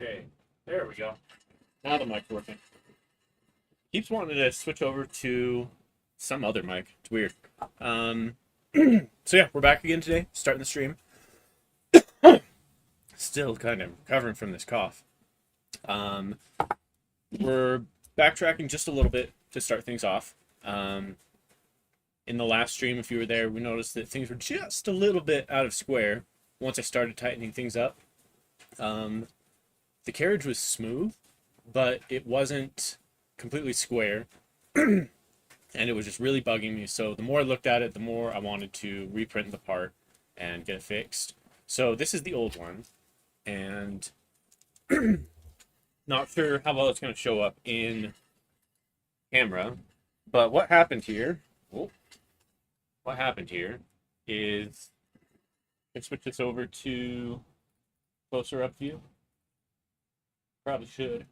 Okay, there we go. Now the mic's working. Keeps wanting to switch over to some other mic. It's weird. Um, so yeah, we're back again today, starting the stream. Still kind of recovering from this cough. Um, we're backtracking just a little bit to start things off. In the last stream, if you were there, we noticed that things were just a little bit out of square once I started tightening things up. The carriage was smooth, but it wasn't completely square. And it was just really bugging me. So the more I looked at it, the more I wanted to reprint the part and get it fixed. So this is the old one, and not sure how well it's going to show up in camera. But what happened here? Oh, what happened here is let's switch this over to closer up view. Probably should.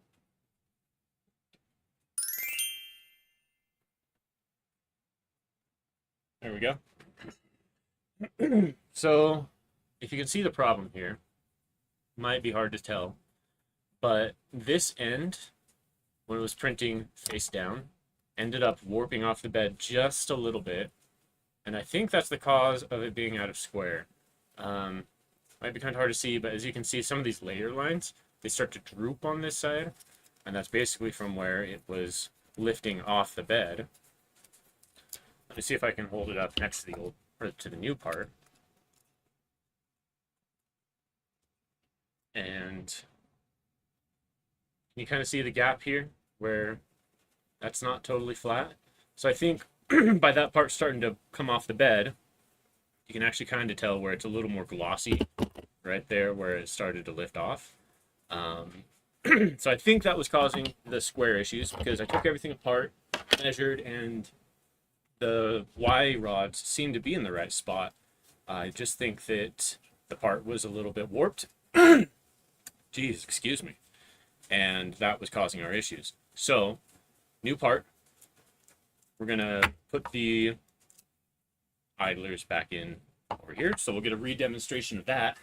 There we go. So if you can see the problem here, might be hard to tell, but this end, when it was printing face down, ended up warping off the bed just a little bit, and I think that's the cause of it being out of square. Might be kind of hard to see, but as you can see, some of these layer lines, they start to droop on this side, and that's basically from where it was lifting off the bed. Let me see if I can hold it up next to the old, or to the new part. And you kind of see the gap here where that's not totally flat. So I think by that part starting to come off the bed, you can actually kind of tell where it's a little more glossy right there where it started to lift off. So I think that was causing the square issues because I took everything apart, measured, and the Y rods seemed to be in the right spot. I just think that the part was a little bit warped. Jeez, excuse me. And that was causing our issues. So, new part. We're gonna put the idlers back in over here. So we'll get a re-demonstration of that.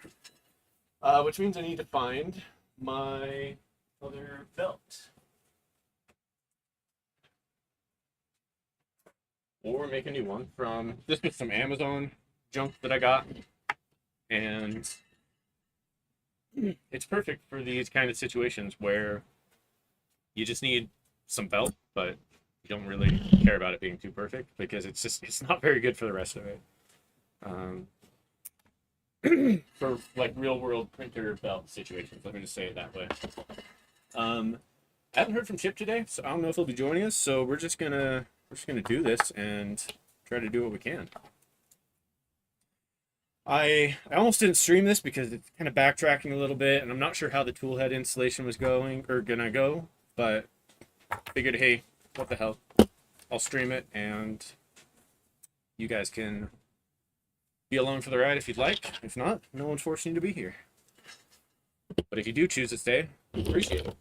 Which means I need to find my other belt. Or make a new one from, this was some Amazon junk that I got. And it's perfect for these kind of situations where you just need some belt, but you don't really care about it being too perfect because it's not very good for the rest of it. For like real world printer belt situations, let me just say it that way. I haven't heard from Chip today, so I don't know if he'll be joining us. So we're just gonna do this and try to do what we can. I almost didn't stream this because it's kind of backtracking a little bit, and I'm not sure how the Toolhead installation was going or gonna go, but figured, hey, what the hell? I'll stream it, and you guys can be along for the ride if you'd like. If not, no one's forcing you to be here. But if you do choose to stay, appreciate it.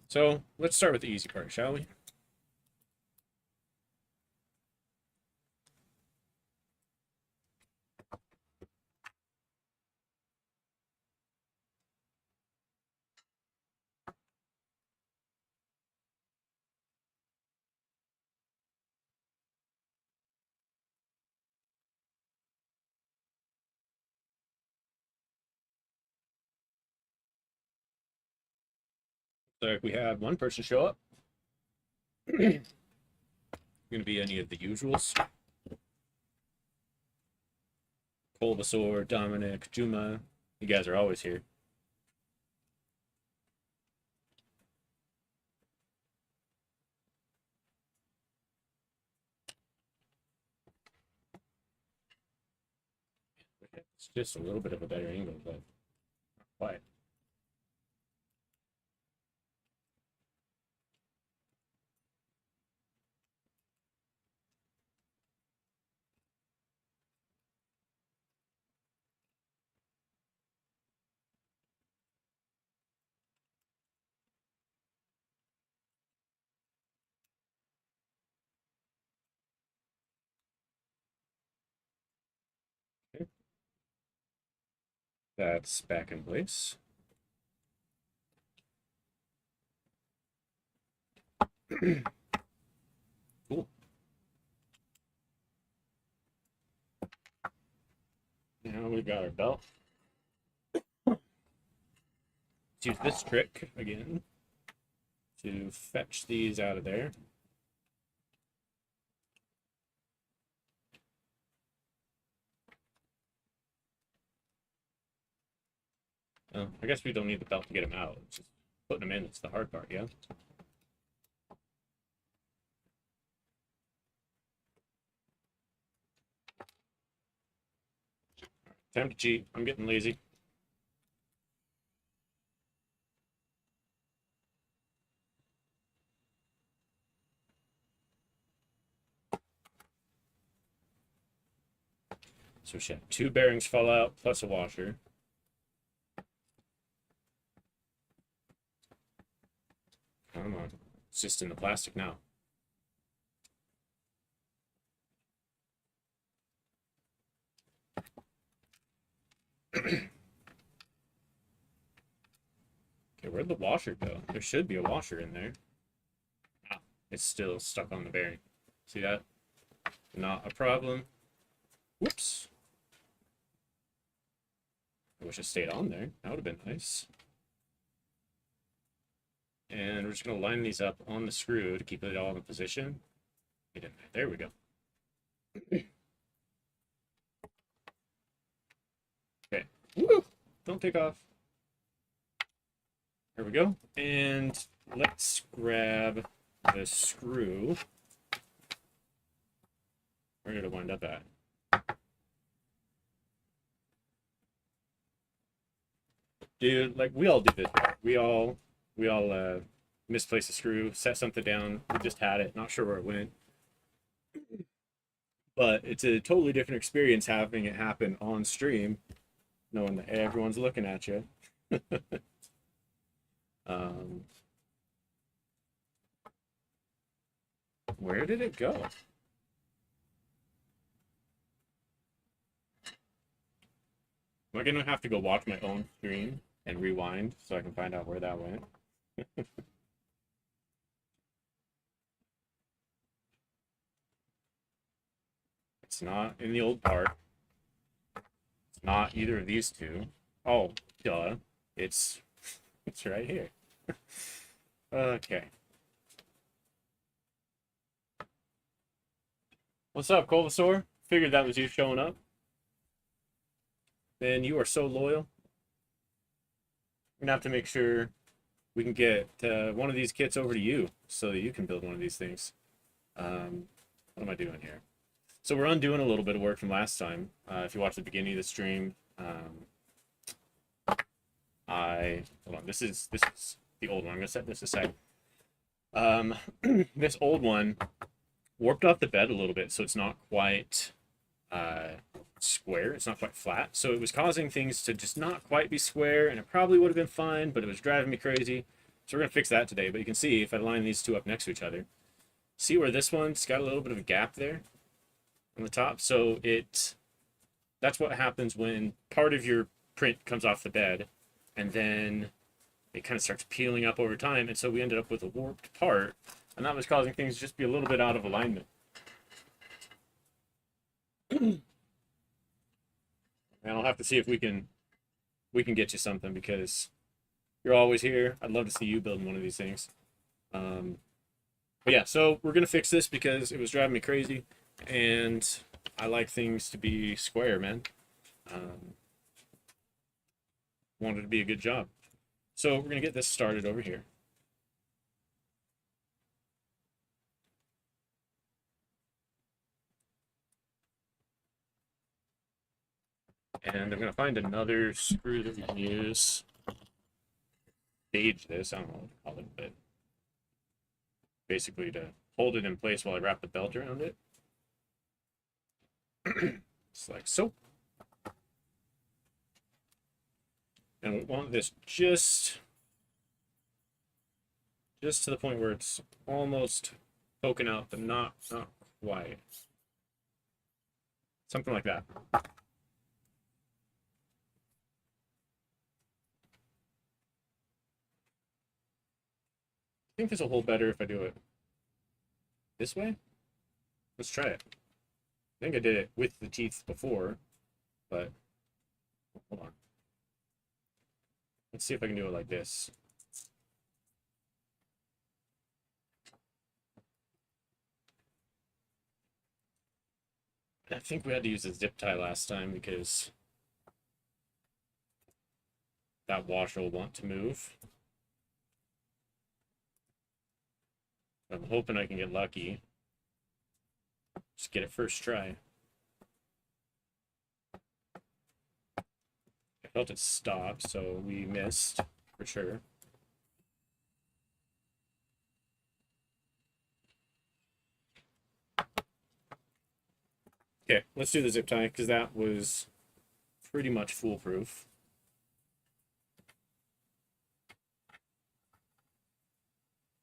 So let's start with the easy part, shall we? So if we have one person show up, going to be any of the usuals. Bulbasaur, Dominic, Juma, you guys are always here. It's just a little bit of a better angle, but not quite. Okay. That's back in place. Cool. Now we've got our belt. Let's use this trick again to fetch these out of there. Oh, I guess we don't need the belt to get them out. It's just putting them in, it's the hard part, yeah? Time to cheat. I'm getting lazy. So we should have 2 bearings fall out plus a washer. Come on. It's just in the plastic now. Okay, where'd the washer go? There should be a washer in there. Ah, it's still stuck on the bearing. See that? Not a problem. Whoops. I wish it stayed on there. That would have been nice. And we're just going to line these up on the screw to keep it all in position. Get in there. There we go. Okay. Woo! Don't take off. There we go. And let's grab the screw. Where did it wind up at? Dude, like we all do this. We all misplaced a screw, set something down. We just had it, not sure where it went. But it's a totally different experience having it happen on stream, knowing that everyone's looking at you. Where did it go? Am I gonna have to go watch my own stream and rewind so I can find out where that went? It's not in the old part. It's not either of these two. Oh, duh. It's right here. Okay. What's up, Colvasaur? Figured that was you showing up. Man, you are so loyal. We're gonna have to make sure we can get one of these kits over to you so that you can build one of these things. What am I doing here? So we're undoing a little bit of work from last time. If you watch the beginning of the stream, hold on. This is the old one. I'm gonna set this aside. This old one warped off the bed a little bit, so it's not quite square. It's not quite flat. So it was causing things to just not quite be square, and it probably would have been fine, but it was driving me crazy. So we're gonna fix that today. But you can see if I line these two up next to each other, see where this one's got a little bit of a gap there on the top. So that's what happens when part of your print comes off the bed, and then it kind of starts peeling up over time, and so we ended up with a warped part, and that was causing things to just be a little bit out of alignment. And I'll have to see if we can get you something, because you're always here. I'd love to see you building one of these things. But yeah, so we're gonna fix this because it was driving me crazy, and I like things to be square, man. Wanted to be a good job. So we're gonna get this started over here. And I'm gonna find another screw that we can use. Stage this, I don't know what to call it, but basically to hold it in place while I wrap the belt around it. Just like so. And we want this just to the point where it's almost poking out, but not quite. Something like that. think this will hold better if I do it this way. Let's try it. I think I did it with the teeth before, but hold on. Let's see if I can do it like this. I think we had to use a zip tie last time because that washer will want to move. I'm hoping I can get lucky. Just get it first try. I felt it stop, so we missed for sure. Okay, let's do the zip tie because that was pretty much foolproof.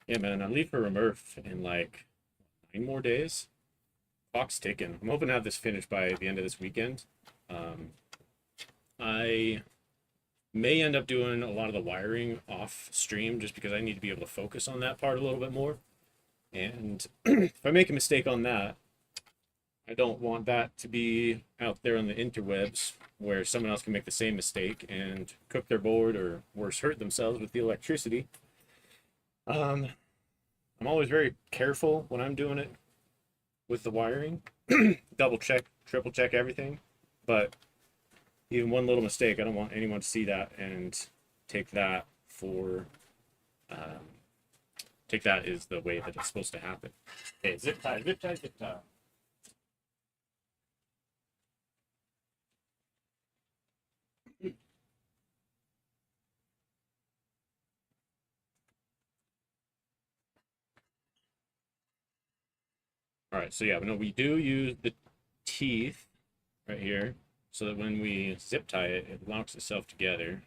Yeah, man, I leave for Remurf in like 9 more days. Clock's ticking. I'm hoping to have this finished by the end of this weekend. I may end up doing a lot of the wiring off stream just because I need to be able to focus on that part a little bit more. And if I make a mistake on that, I don't want that to be out there on the interwebs where someone else can make the same mistake and cook their board or worse, hurt themselves with the electricity. I'm always very careful when I'm doing it with the wiring. Double check, triple check everything. But even one little mistake, I don't want anyone to see that and take that for take that is the way that it's supposed to happen. Okay, zip tie, zip tie, zip tie. All right, so yeah, no, we do use the teeth right here so that when we zip tie it, it locks itself together.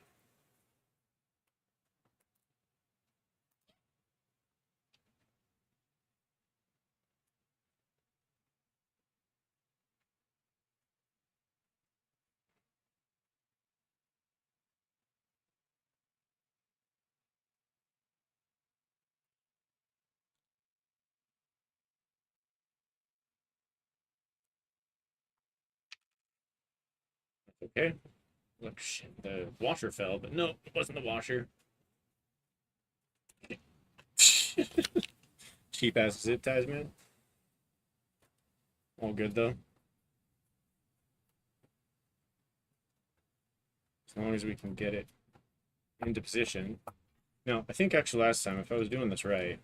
Okay. Look, shit, the washer fell, but no, it wasn't the washer. Cheap ass zip ties, man. All good though. As long as we can get it into position. Now, I think actually last time, if I was doing this right,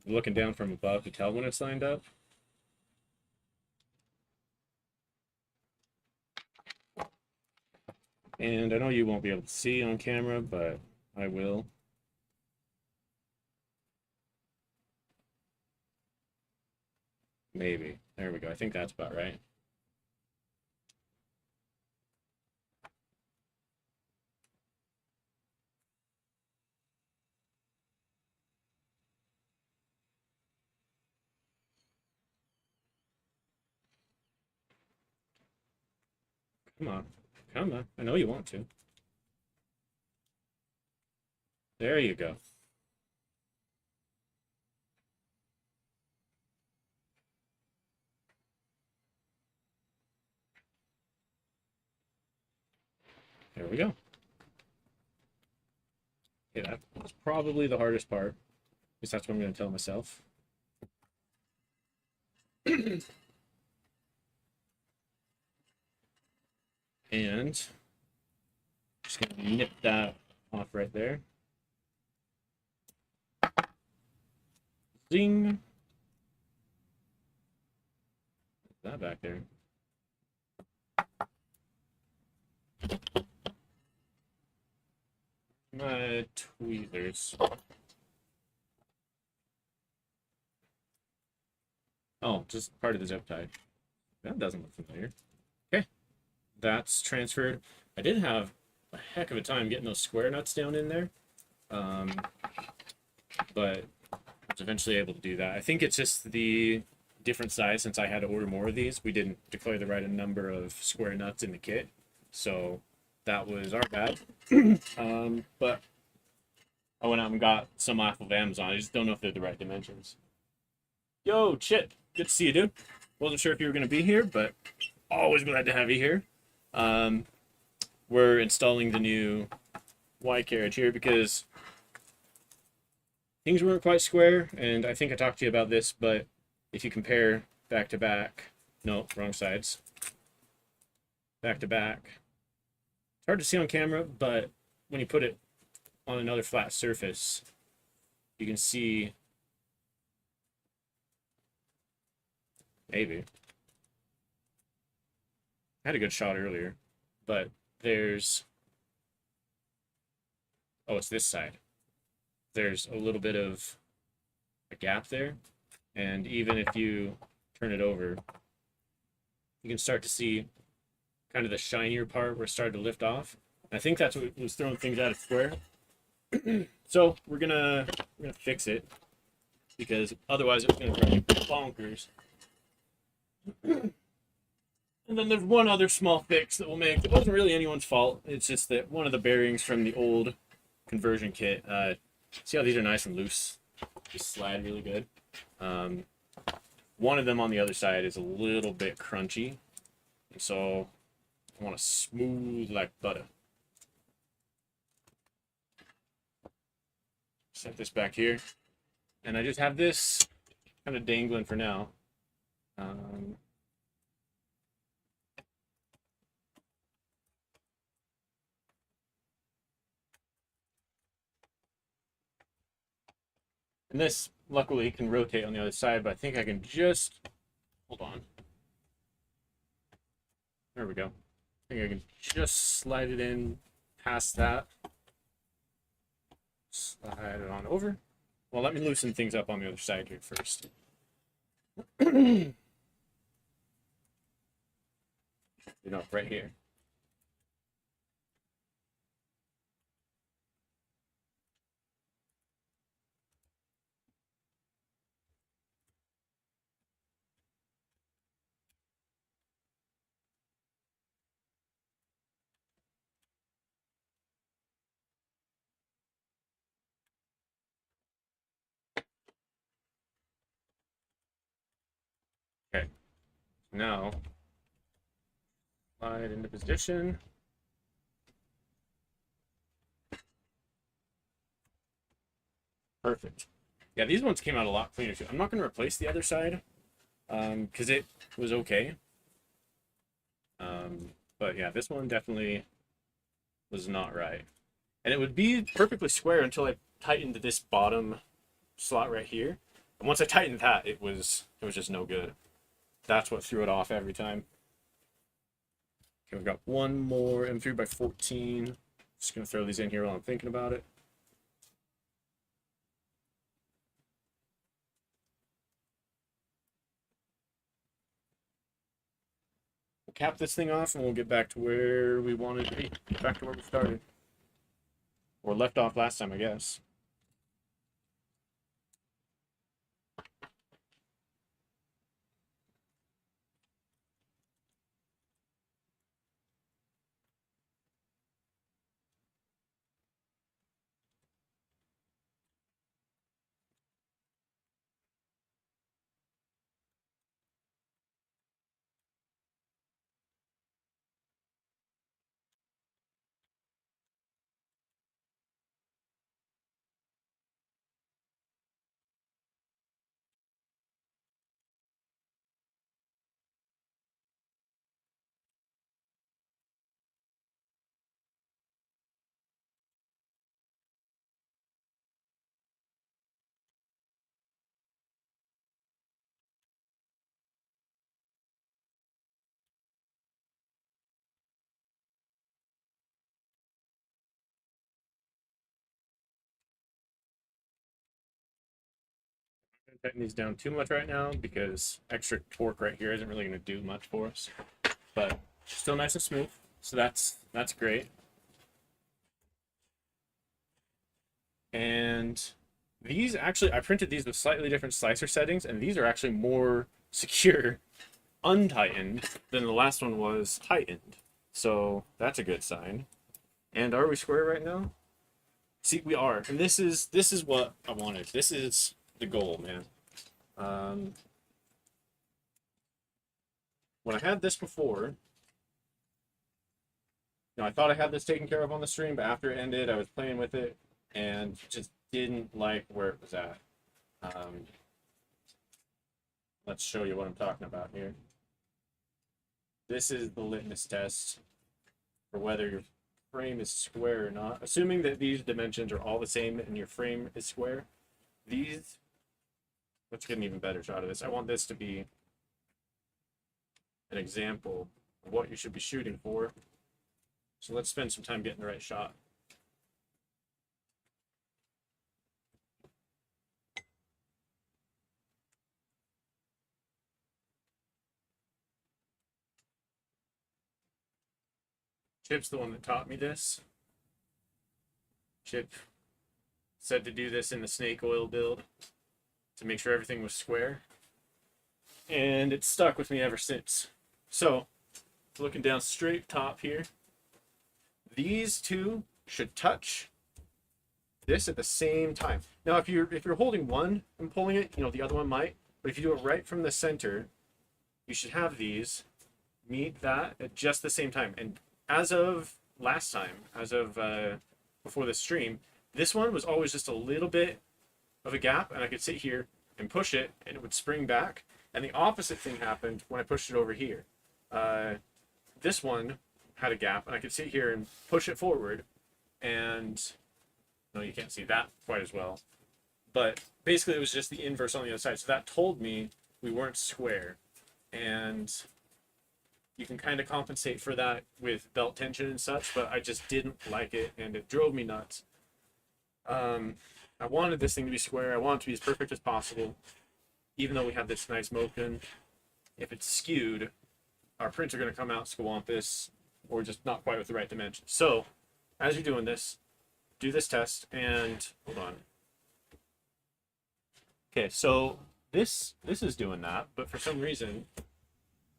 looking down from above to tell when it's lined up. And I know you won't be able to see on camera, but I will. Maybe. There we go. I think that's about right. Come on. Come on. I know you want to. There you go. There we go. Yeah, that's probably the hardest part. At least that's what I'm going to tell myself. And just going to nip that off right there. Zing. That back there. My tweezers. Oh, just part of the zip tie. That doesn't look familiar. Okay, that's transferred. I did have a heck of a time getting those square nuts down in there, but I was eventually able to do that. I think it's just the different size since I had to order more of these. We didn't declare the right number of square nuts in the kit, so that was our bad. But I went out and got some off of Amazon. I just don't know if they're the right dimensions. Yo, Chit. Good to see you, dude. Wasn't sure if you were going to be here, but always glad to have you here. Um, we're installing the new Y carriage here because things weren't quite square, and I think I talked to you about this, but if you compare back to back, no, wrong sides, back to back, it's hard to see on camera, but when you put it on another flat surface, you can see, maybe, I had a good shot earlier, but there's, oh, it's this side. There's a little bit of a gap there, and even if you turn it over, you can start to see kind of the shinier part where it started to lift off. And I think that's what was throwing things out of square. So we're gonna fix it because otherwise it's gonna drive you bonkers. And then there's one other small fix that we'll make. It wasn't really anyone's fault. It's just that one of the bearings from the old conversion kit. See how these are nice and loose? Just slide really good. One of them on the other side is a little bit crunchy, and so I want to smooth like butter. Set this back here, and I just have this kind of dangling for now. And this, luckily, can rotate on the other side, but I think I can just, hold on. There we go. I think I can just slide it in past that. Slide it on over. Well, let me loosen things up on the other side here first. You know, right here. Okay. Now, slide into position. Perfect. Yeah, these ones came out a lot cleaner too. I'm not going to replace the other side because it was okay. But yeah, this one definitely was not right. And it would be perfectly square until I tightened this bottom slot right here. And once I tightened that, it was just no good. That's what threw it off every time. Okay, we've got one more M3x14. Just gonna throw these in here while I'm thinking about it. We'll cap this thing off and we'll get back to where we wanted to be. Back to where we started. Or left off last time, I guess. Tighten these down too much right now because extra torque right here isn't really going to do much for us, but still nice and smooth, so that's great. And these actually, I printed these with slightly different slicer settings, and these are actually more secure untightened than the last one was tightened, so that's a good sign. And are we square right now? See, we are, and this is what I wanted. This is the goal, man. Um, when I had this before, I thought I had this taken care of on the stream, but after it ended, I was playing with it and just didn't like where it was at. Um, let's show you what I'm talking about here. This is the litmus test for whether your frame is square or not. Assuming that these dimensions are all the same and your frame is square, let's get an even better shot of this. I want this to be an example of what you should be shooting for. So let's spend some time getting the right shot. Chip's the one that taught me this. Chip said to do this in the snake oil build to make sure everything was square. And it's stuck with me ever since. So, looking down straight top here, these two should touch this at the same time. Now, if you're holding one and pulling it, the other one might. But if you do it right from the center, you should have these meet that at just the same time. And as of last time, before the stream, this one was always just a little bit of a gap, and I could sit here and push it, and it would spring back. And the opposite thing happened when I pushed it over here. This one had a gap, and I could sit here and push it forward, and no, you can't see that quite as well. But basically, it was just the inverse on the other side. So that told me we weren't square, and you can kind of compensate for that with belt tension and such, but I just didn't like it, and it drove me nuts. I wanted this thing to be square. I want it to be as perfect as possible, even though we have this nice motion. If it's skewed, our prints are going to come out squampus or just not quite with the right dimension. So, as you're doing this, do this test, and hold on. Okay, so this is doing that, but for some reason,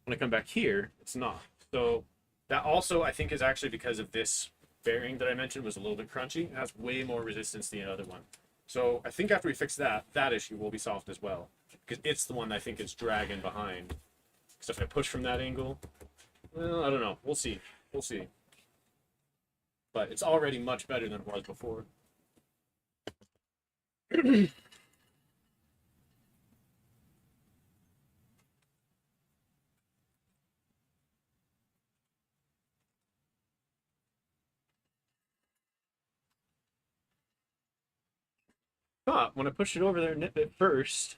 when I come back here, it's not. So that also, I think, is actually because of this bearing that I mentioned was a little bit crunchy. It has way more resistance than the other one. So I think after we fix that issue will be solved as well, because it's the one I think is dragging behind. So if I push from that angle, well, I don't know. We'll see. We'll see. But it's already much better than it was before. But when I pushed it over there and nipped it first,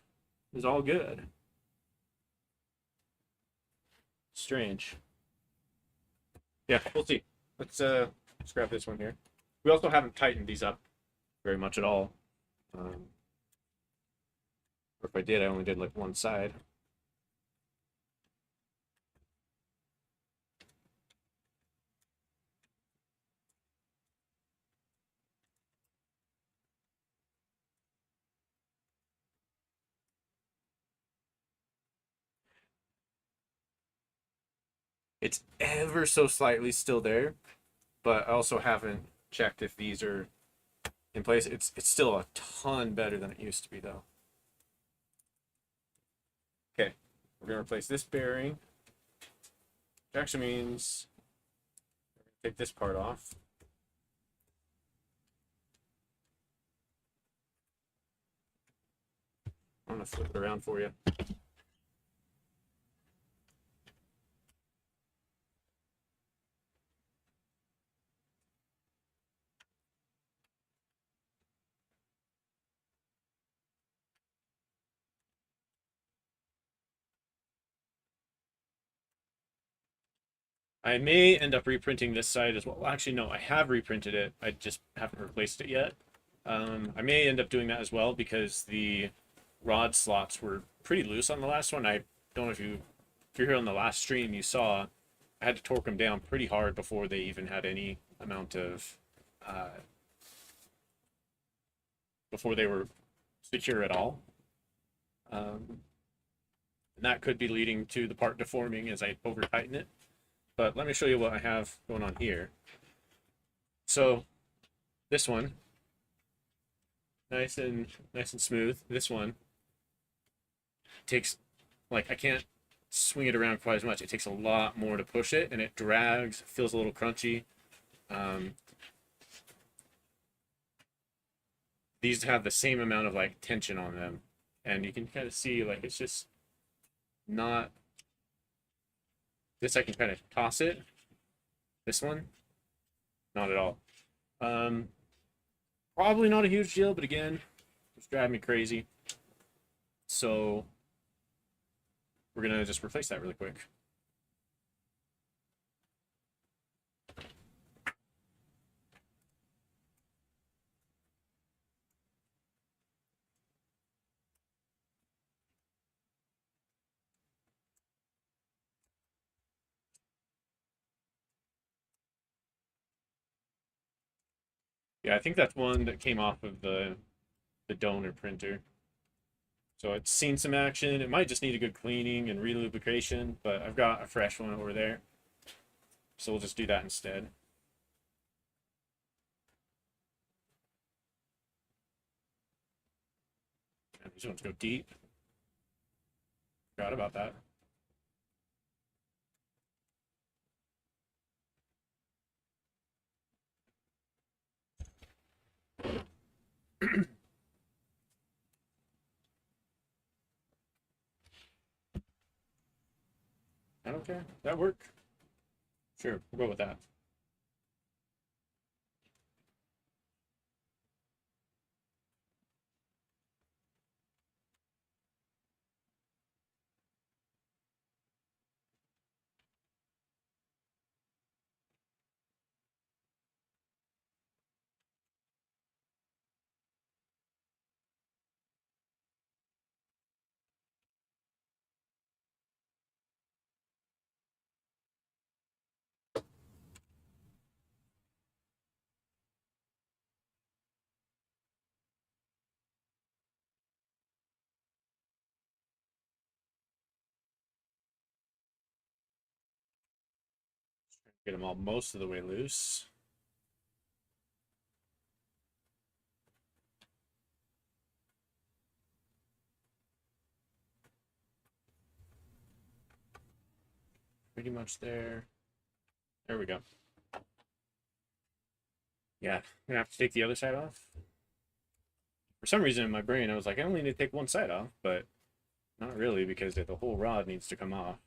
it was all good. Strange. Yeah, we'll see. Let's grab this one here. We also haven't tightened these up very much at all. Or if I did, I only did like one side. It's ever so slightly still there, but I also haven't checked if these are in place. It's still a ton better than it used to be, though. Okay, we're gonna replace this bearing, which actually means take this part off. I'm gonna flip it around for you. I may end up reprinting this side as well. Well, actually, no, I have reprinted it. I just haven't replaced it yet. I may end up doing that as well because the rod slots were pretty loose on the last one. I don't know if you're here on the last stream, you saw I had to torque them down pretty hard before they even had any amount of, before they were secure at all. And that could be leading to the part deforming as I over tighten it. But let me show you what I have going on here. So this one nice and smooth. This one takes, like, I can't swing it around quite as much. It takes a lot more to push it, and it drags, feels a little crunchy. Um, these have the same amount of like tension on them, and you can kind of see like it's just not. This I can kind of toss it. This one, not at all. Um, Probably not a huge deal, but again, it's driving me crazy. So we're gonna just replace that really quick. Yeah, I think that's one that came off of the donor printer. So it's seen some action. It might just need a good cleaning and relubrication, but I've got a fresh one over there. So we'll just do that instead. And these ones go deep. Forgot about that. That okay? That work? Sure, we'll go with that. Get them all most of the way loose. Pretty much there. There we go. Yeah, I'm gonna have to take the other side off. For some reason in my brain, I was like, I only need to take one side off, but not really because the whole rod needs to come off.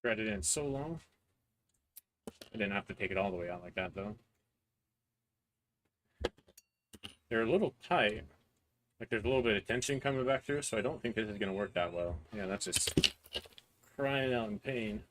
Thread it in so long. I didn't have to take it all the way out like that though. They're a little tight. Like there's a little bit of tension coming back through, so I don't think this is gonna work that well. Yeah, that's just crying out in pain.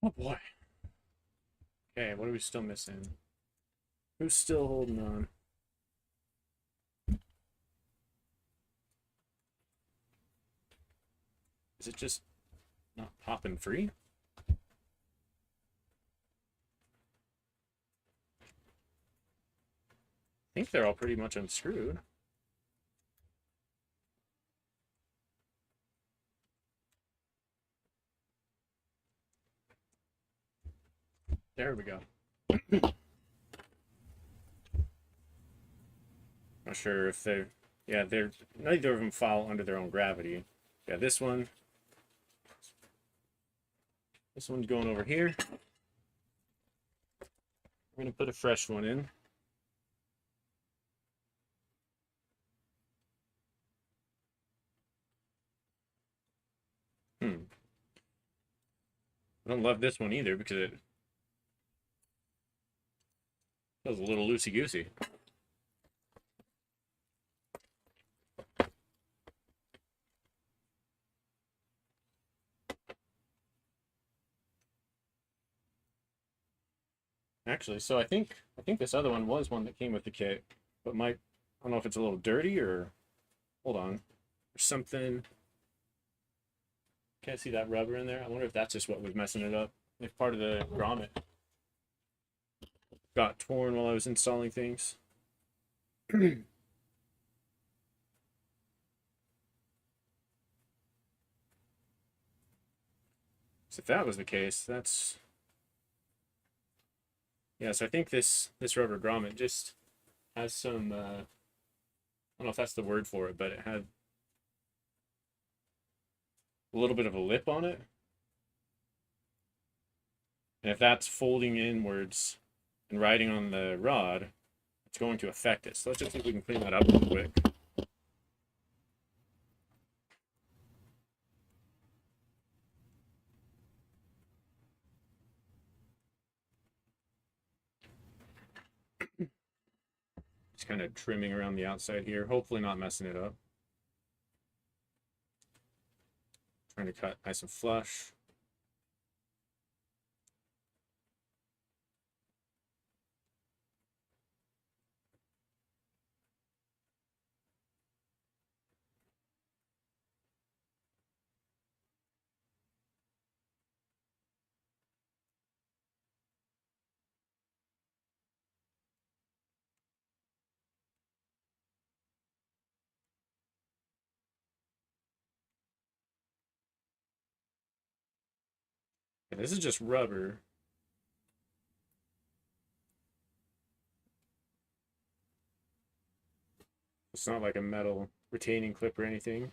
Oh boy. Okay, what are we still missing? Who's still holding on? Is it just not popping free? I think they're all pretty much unscrewed. There we go. Not sure if they're, yeah, they're, neither of them fall under their own gravity. Yeah, this one's going over here. We're going to put a fresh one in. I don't love this one either because it feels a little loosey-goosey. Actually, so I think this other one was one that came with the kit, but I don't know if it's a little dirty or hold on. There's something. Can't see that rubber in there. I wonder if that's just what was messing it up. If part of the grommet got torn while I was installing things. So if that was the case, that's yeah. So I think this rubber grommet just has some. I don't know if that's the word for it, but it had a little bit of a lip on it, and if that's folding inwards and riding on the rod, it's going to affect it. So let's just see if we can clean that up real quick. Just kind of trimming around the outside here, hopefully not messing it up. Trying to cut nice and flush. And this is just rubber. It's not like a metal retaining clip or anything.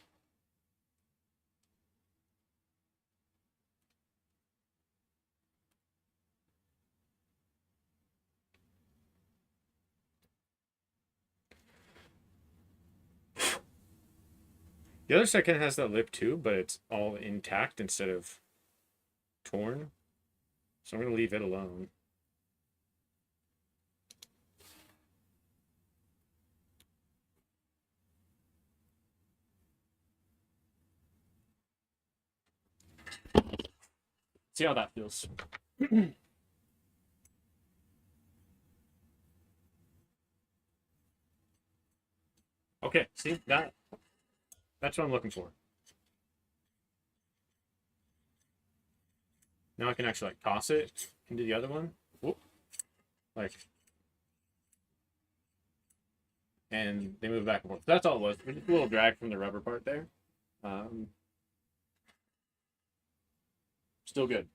The other side kind of has that lip too, but it's all intact instead of torn. So I'm going to leave it alone. See how that feels. Okay, see that's what I'm looking for. Now I can actually like toss it into the other one. Whoop. Like, and they move back and forth. That's all it was. Just a little drag from the rubber part there. Um, Still good.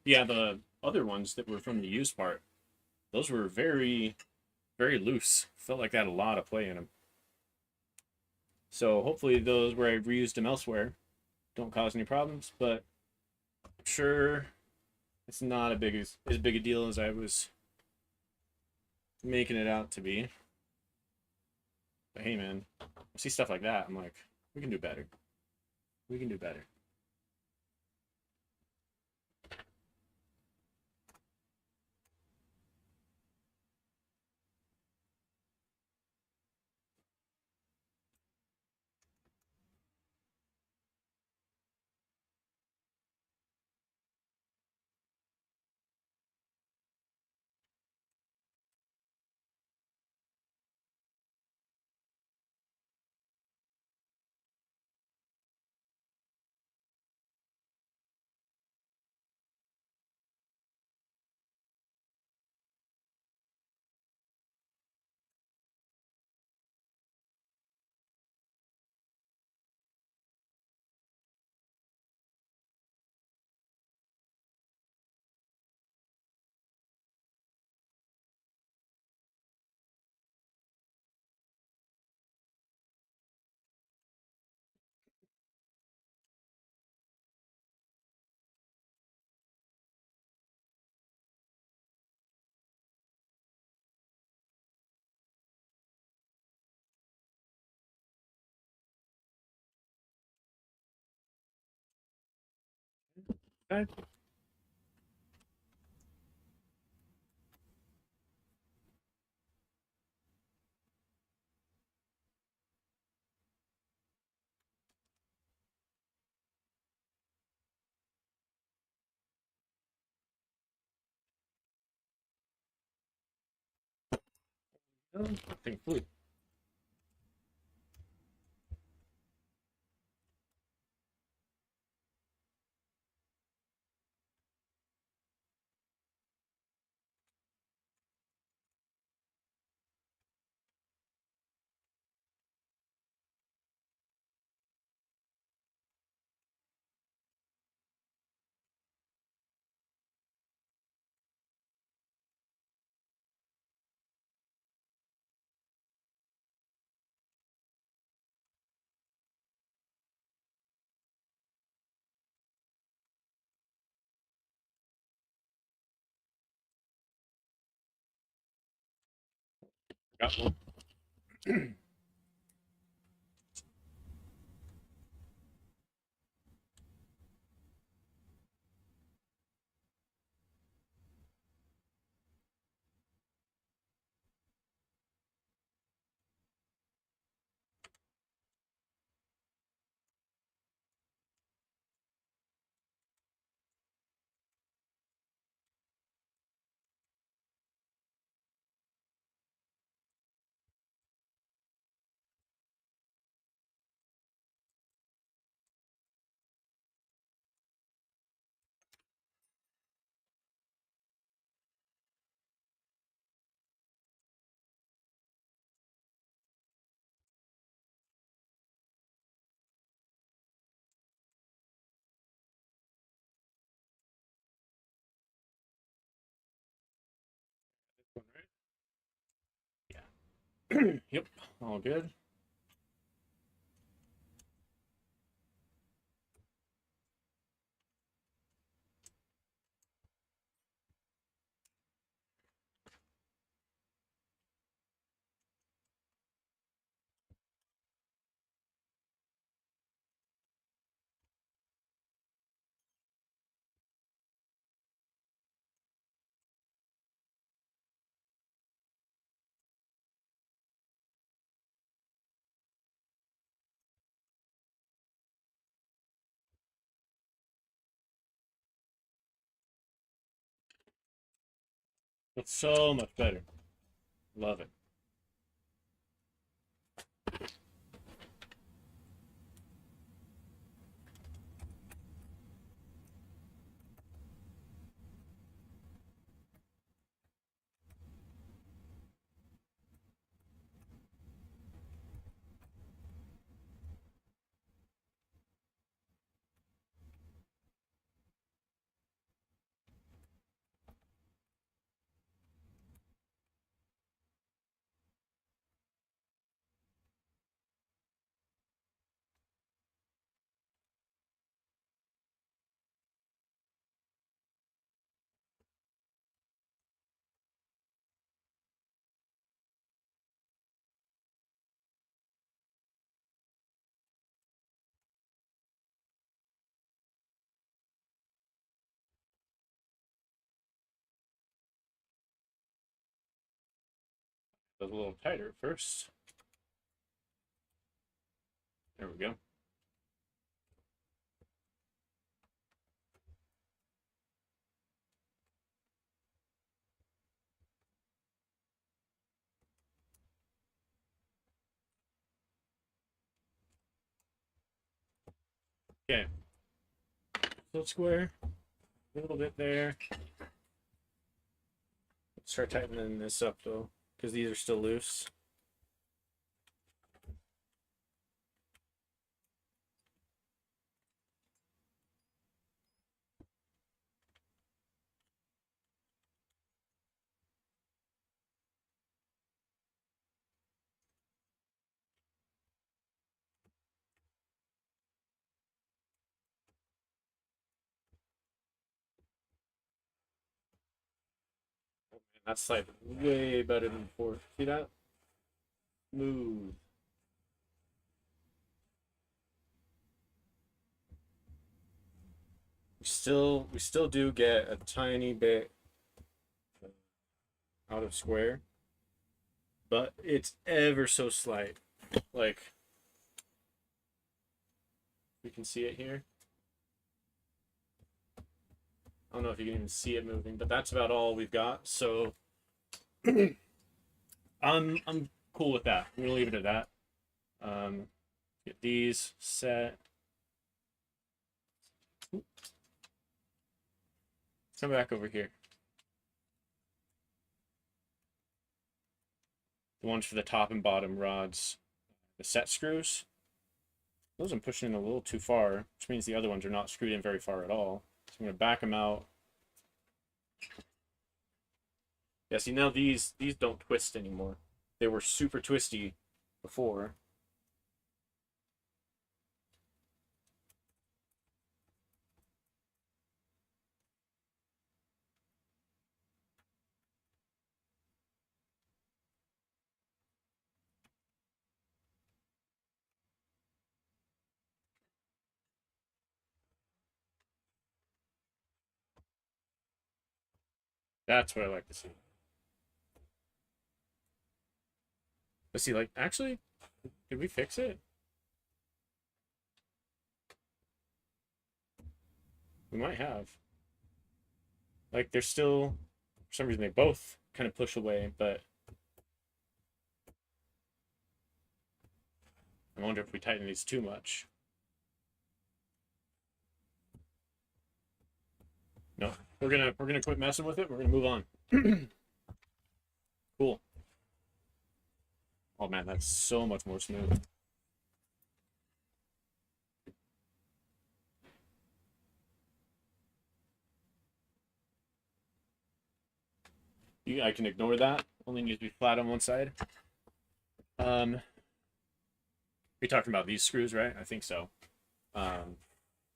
Yeah, the other ones that were from the used part, those were very, very loose. Felt like they had a lot of play in them. So hopefully those where I reused them elsewhere don't cause any problems. But I'm sure it's not as big a deal as I was making it out to be. But hey, man, I see stuff like that. I'm like, we can do better. We can do better. Okay. Nothing flew. Got one. This one, right? Yeah. Yep. All good. It's so much better. Love it. It was a little tighter at first. There we go. Okay. Flip square. A little bit there. Start tightening this up though, because these are still loose. Oh, man, that's like way better than before. See that? Smooth. we still do get a tiny bit out of square, but it's ever so slight. Like, we can see it here. I don't know if you can even see it moving, but that's about all we've got. So I'm cool with that. I'm gonna leave it at that. Get these set. Come back over here. The ones for the top and bottom rods, the set screws. Those I'm pushing in a little too far, which means the other ones are not screwed in very far at all. So I'm gonna back them out. Yeah, see now these don't twist anymore. They were super twisty before. That's what I like to see. Let's see, like, actually, did we fix it? We might have. Like, they're still, for some reason, they both kind of push away, but I wonder if we tighten these too much. No, we're gonna quit messing with it. We're gonna move on. Cool. Oh man, that's so much more smooth. I can ignore that. Only needs to be flat on one side. We talking about these screws, right? I think so. But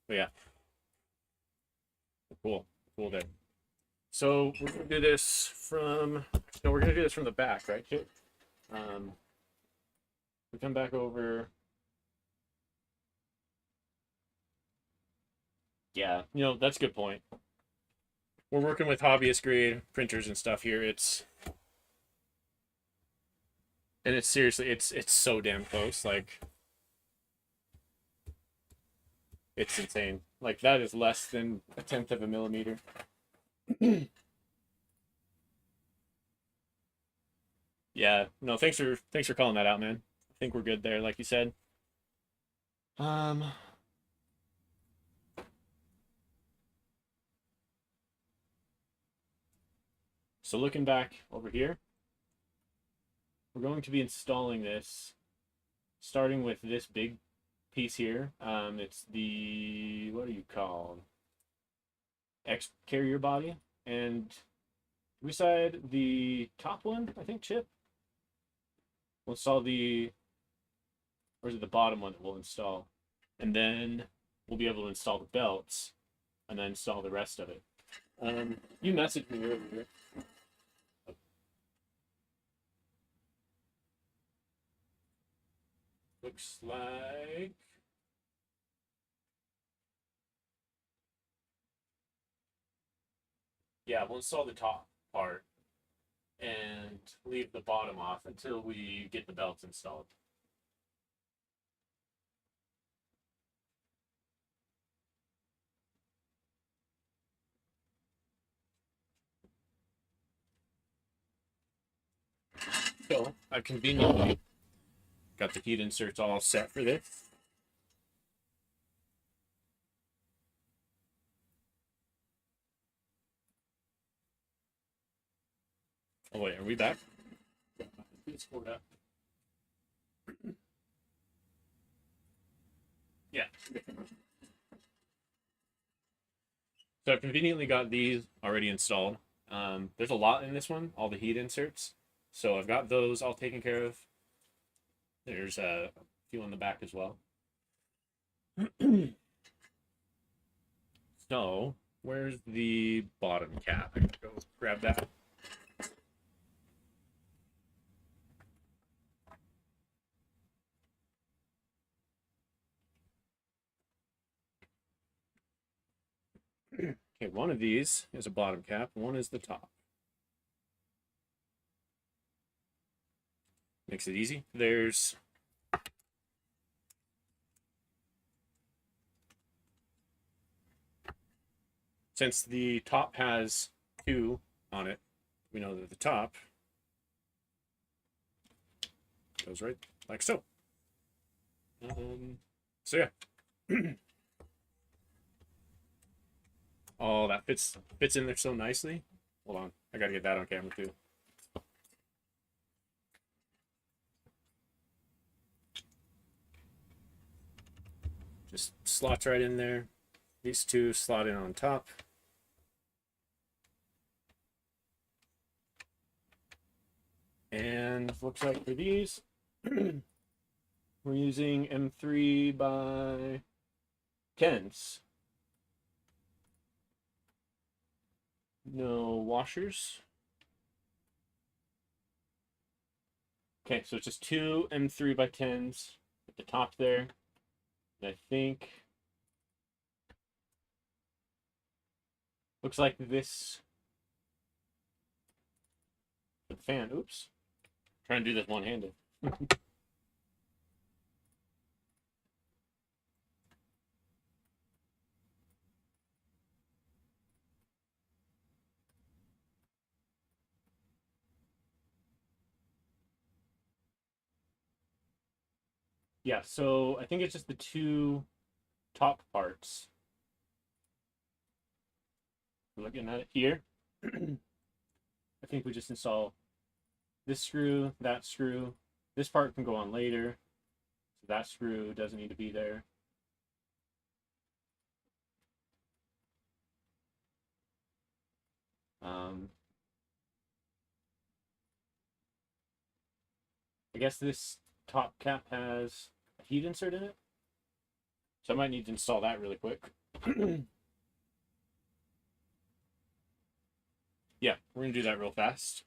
yeah. Cool. Cool there. So we're gonna do this from no, we're gonna do this from the back, right? We come back over. Yeah, that's a good point. We're working with hobbyist grade printers and stuff here. It's seriously, it's so damn close. Like, it's insane. Like, that is less than a tenth of a millimeter. Yeah, no, thanks for calling that out, man. I think we're good there, like you said. Um, so looking back over here, we're going to be installing this, starting with this big piece here. It's the, what are you called? X carrier body, and we decide the top one, I think, Chip. We'll install or is it the bottom one that we'll install? And then we'll be able to install the belts and then install the rest of it. You messaged me earlier. Looks like yeah, we'll install the top part and leave the bottom off until we get the belts installed. So I've conveniently got the heat inserts all set for this. Oh wait, are we back? Yeah. So I've conveniently got these already installed. There's a lot in this one, all the heat inserts. So I've got those all taken care of. There's a few on the back as well. So where's the bottom cap? I gotta go grab that. one of these is a bottom cap, one is the top. Makes it easy. Since the top has 2 on it, we know that the top goes right like so. So yeah. Oh, that fits in there so nicely. Hold on, I gotta get that on camera too. Just slots right in there. These 2 slot in on top. And looks like for these, we're using M3 by Ken's. No washers. Okay, so it's just 2 M3 by 10s at the top there. And I think looks like this for the fan. Oops. Trying to do this one-handed. Yeah, so I think it's just the 2 top parts. We're looking at it here. I think we just install this screw, that screw. This part can go on later. So that screw doesn't need to be there. I guess this top cap has a heat insert in it. So I might need to install that really quick. Yeah, we're going to do that real fast.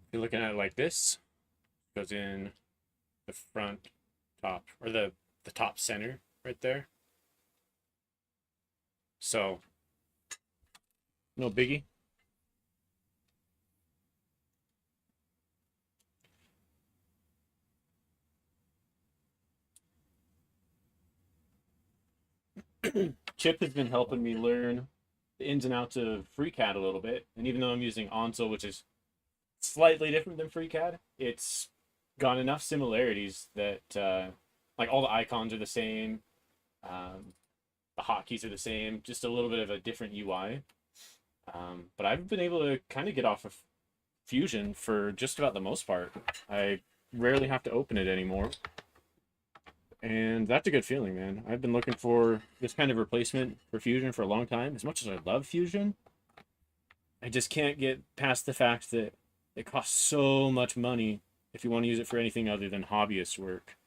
If you're looking at it like this, goes in the front top, or the top center right there. So, no biggie. Chip has been helping me learn the ins and outs of FreeCAD a little bit. And even though I'm using Onsel, which is slightly different than FreeCAD, it's got enough similarities that like all the icons are the same. The hotkeys are the same, just a little bit of a different UI. But I've been able to kind of get off of Fusion for just about the most part. I rarely have to open it anymore. And that's a good feeling, man. I've been looking for this kind of replacement for Fusion for a long time. As much as I love Fusion, I just can't get past the fact that it costs so much money if you want to use it for anything other than hobbyist work.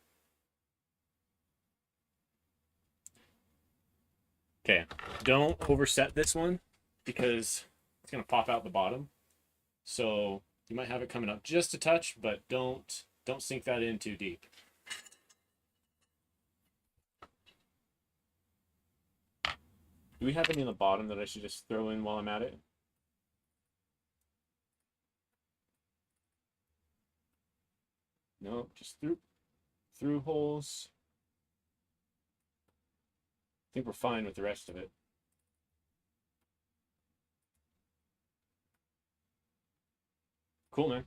Okay, don't overset this one because it's going to pop out the bottom. So you might have it coming up just a touch, but don't sink that in too deep. Do we have any on the bottom that I should just throw in while I'm at it? No, just through holes. I think we're fine with the rest of it. Cool, man.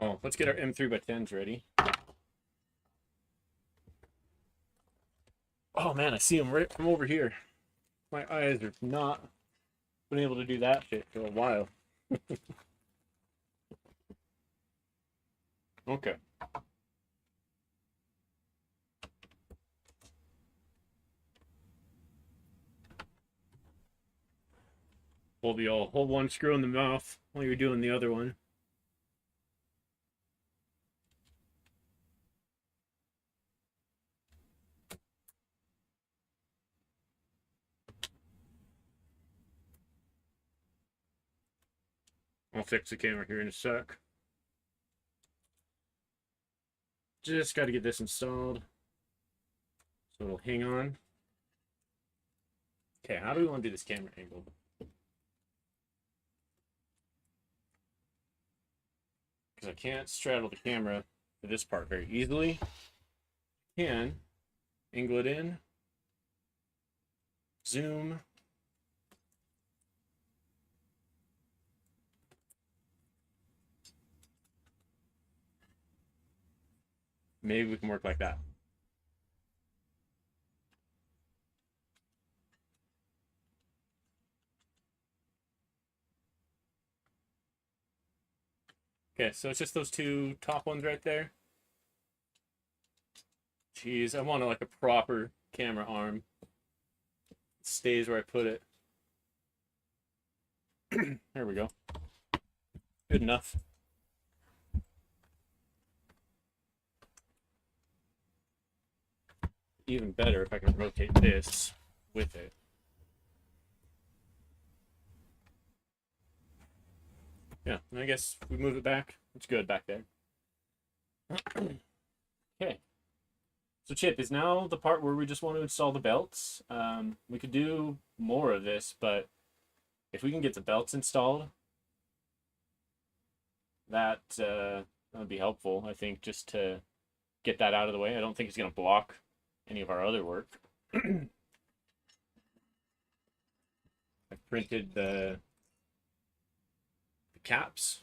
Oh, let's get our M3 by 10s ready. Oh man, I see him right from over here. My eyes are not been able to do that shit for a while. Okay. Hold one screw in the mouth while you're doing the other one. I'll fix the camera here in a sec. Just got to get this installed. So it'll hang on. Okay, how do we want to do this camera angle? Because I can't straddle the camera for this part very easily. I can angle it in, zoom. Maybe we can work like that. Okay, so it's just those two top ones right there. Jeez, I want like a proper camera arm. It stays where I put it. There we go. Good enough. Even better if I can rotate this with it. Yeah, and I guess we move it back. It's good back there. Okay. So Chip is now the part where we just want to install the belts. We could do more of this, but if we can get the belts installed, that would be helpful, I think, just to get that out of the way. I don't think it's going to block any of our other work. I printed the caps.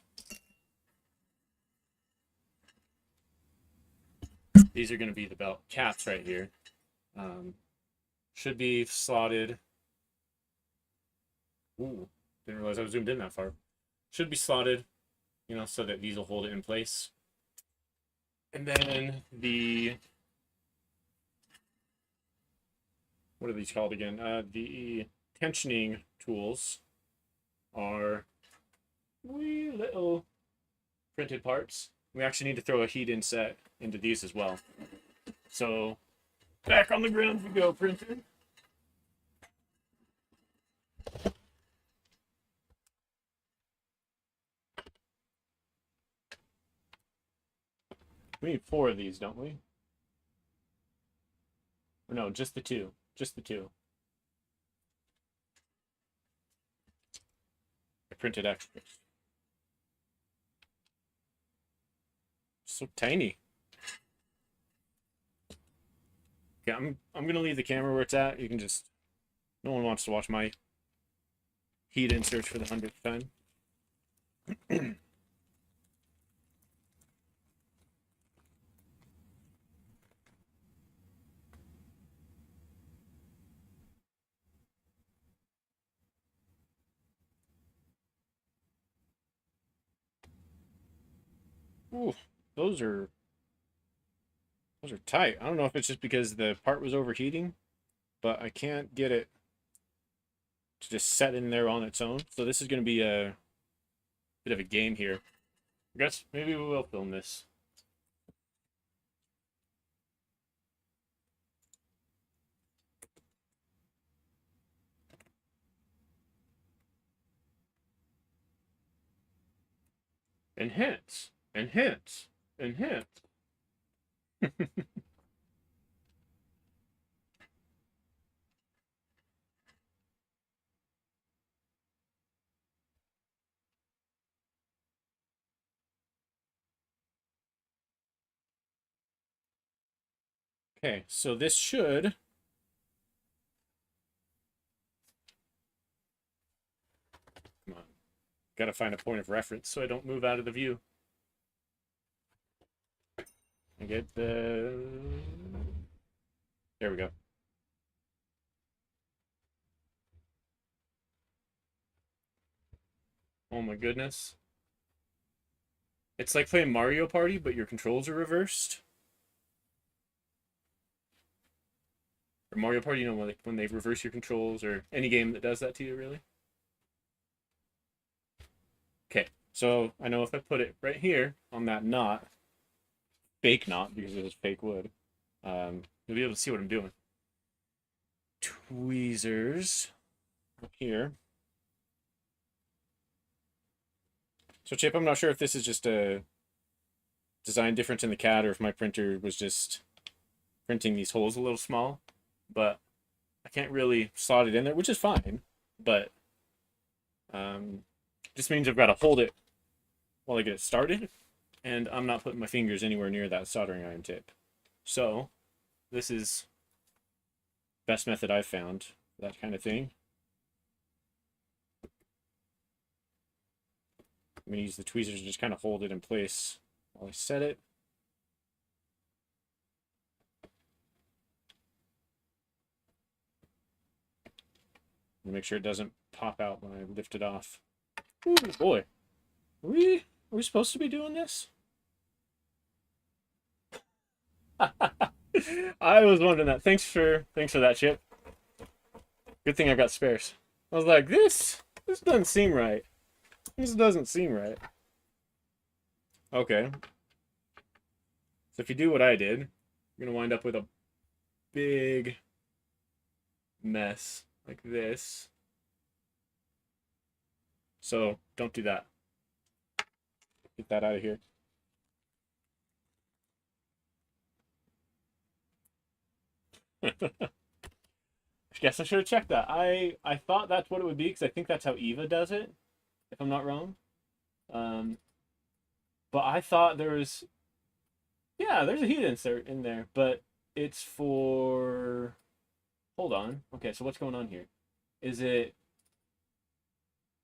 These are going to be the belt caps right here. Should be slotted. Ooh, didn't realize I was zoomed in that far. Should be slotted, you know, so that these will hold it in place. And then the, what are these called again? The tensioning tools are wee little printed parts. We actually need to throw a heat inset into these as well. So back on the ground we go, printer. We need 4 of these, don't we? Or no, just the 2. Just the 2. I printed extras. So tiny. Okay, I'm gonna leave the camera where it's at. You can just, no one wants to watch my heat inserts for the 100th time. Ooh, those are tight. I don't know if it's just because the part was overheating, but I can't get it to just set in there on its own. So this is going to be a bit of a game here. I guess maybe we will film this. Enhance, enhance, enhance. Okay, so this should, come on, gotta find a point of reference so I don't move out of the view. I get the, there we go. Oh my goodness. It's like playing Mario Party, but your controls are reversed. Or Mario Party, like when they reverse your controls, or any game that does that to you, really. Okay, so I know if I put it right here on that knot, fake knot because it is fake wood, you'll be able to see what I'm doing. Tweezers up here. So Chip, I'm not sure if this is just a design difference in the CAD or if my printer was just printing these holes a little small, but I can't really slot it in there, which is fine, but just means I've got to hold it while I get it started, and I'm not putting my fingers anywhere near that soldering iron tip. So this is the best method I've found for that kind of thing. I'm going to use the tweezers to just kind of hold it in place while I set it. And make sure it doesn't pop out when I lift it off. Ooh, boy. Are we supposed to be doing this? I was wondering that. Thanks for that, Chip. Good thing I got spares. I was like, this doesn't seem right. This doesn't seem right. Okay. So if you do what I did, you're gonna wind up with a big mess like this. So don't do that. Get that out of here. I guess I should have checked that. I thought that's what it would be because I think that's how Eva does it, if I'm not wrong. But I thought there was, yeah, there's a heat insert in there, but it's for, hold on. Okay, so what's going on here? Is it,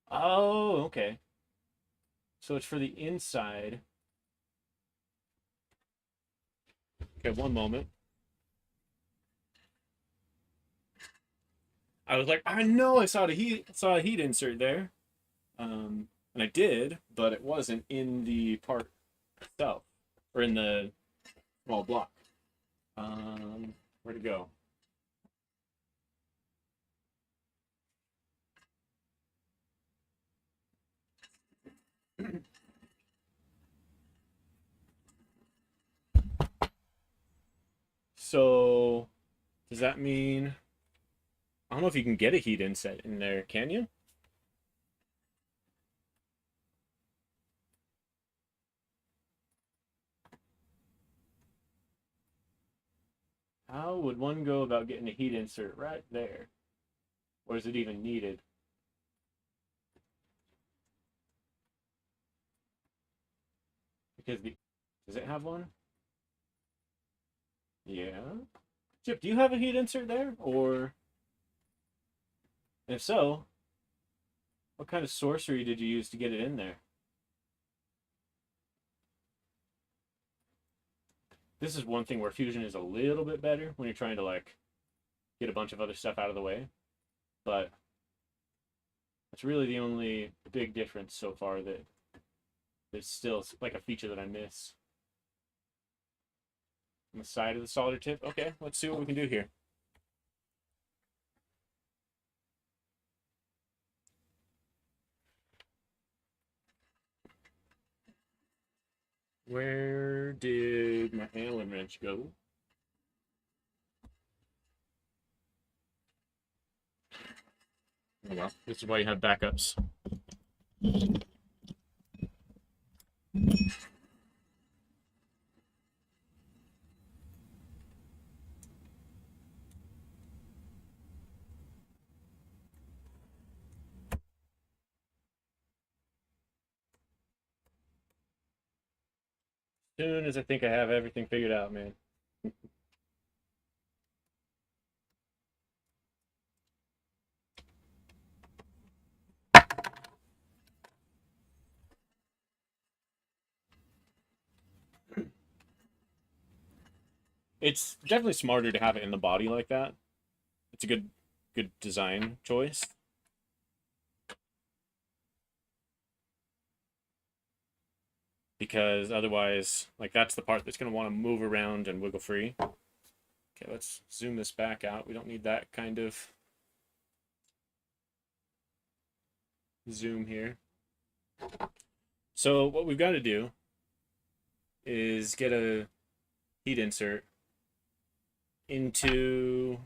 oh, okay. So it's for the inside. Okay, one moment. I was like, I know I saw a heat insert there. And I did, but it wasn't in the part itself, or in the small block. Where'd it go? So, does that mean, I don't know if you can get a heat inset in there, can you? How would one go about getting a heat insert right there? Or is it even needed? Because does it have one? Yeah. Chip, do you have a heat insert there? Or if so, what kind of sorcery did you use to get it in there? This is one thing where Fusion is a little bit better when you're trying to like get a bunch of other stuff out of the way, but that's really the only big difference so far that there's still like a feature that I miss. On the side of the solder tip. Okay, let's see what we can do here. Where did my Allen wrench go? Oh well, this is why you have backups. Soon as I think I have everything figured out, man. It's definitely smarter to have it in the body like that. It's a good design choice. because otherwise, like that's the part that's going to want to move around and wiggle free. Okay, let's zoom this back out. We don't need that kind of zoom here. So what we've got to do is get a heat insert into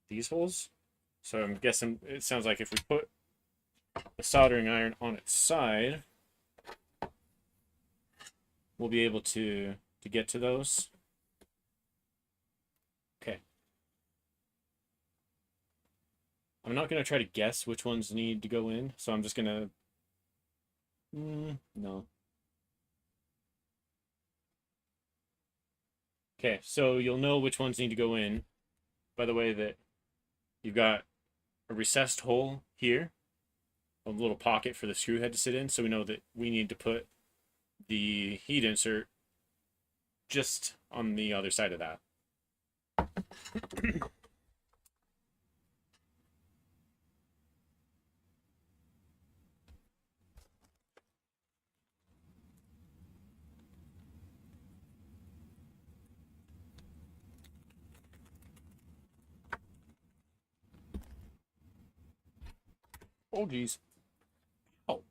these holes. So I'm guessing it sounds like if we put the soldering iron on its side, we'll be able to get to those. Okay. I'm not going to try to guess which ones need to go in, so I'm just going to... no. Okay, so you'll know which ones need to go in by the way that you've got a recessed hole here, a little pocket for the screw head to sit in, so we know that we need to put the heat insert just on the other side of that. Oh, geez. Oh.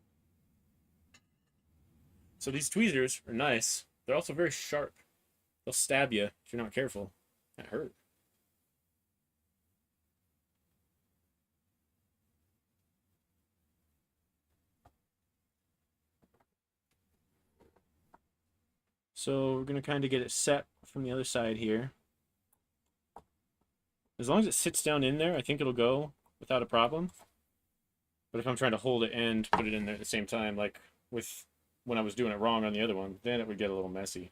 So these tweezers are nice. They're also very sharp. They'll stab you if you're not careful. That hurt. So we're going to kind of get it set from the other side here. As long as it sits down in there, I think it'll go without a problem. But if I'm trying to hold it and put it in there at the same time, like with when I was doing it wrong on the other one, then it would get a little messy.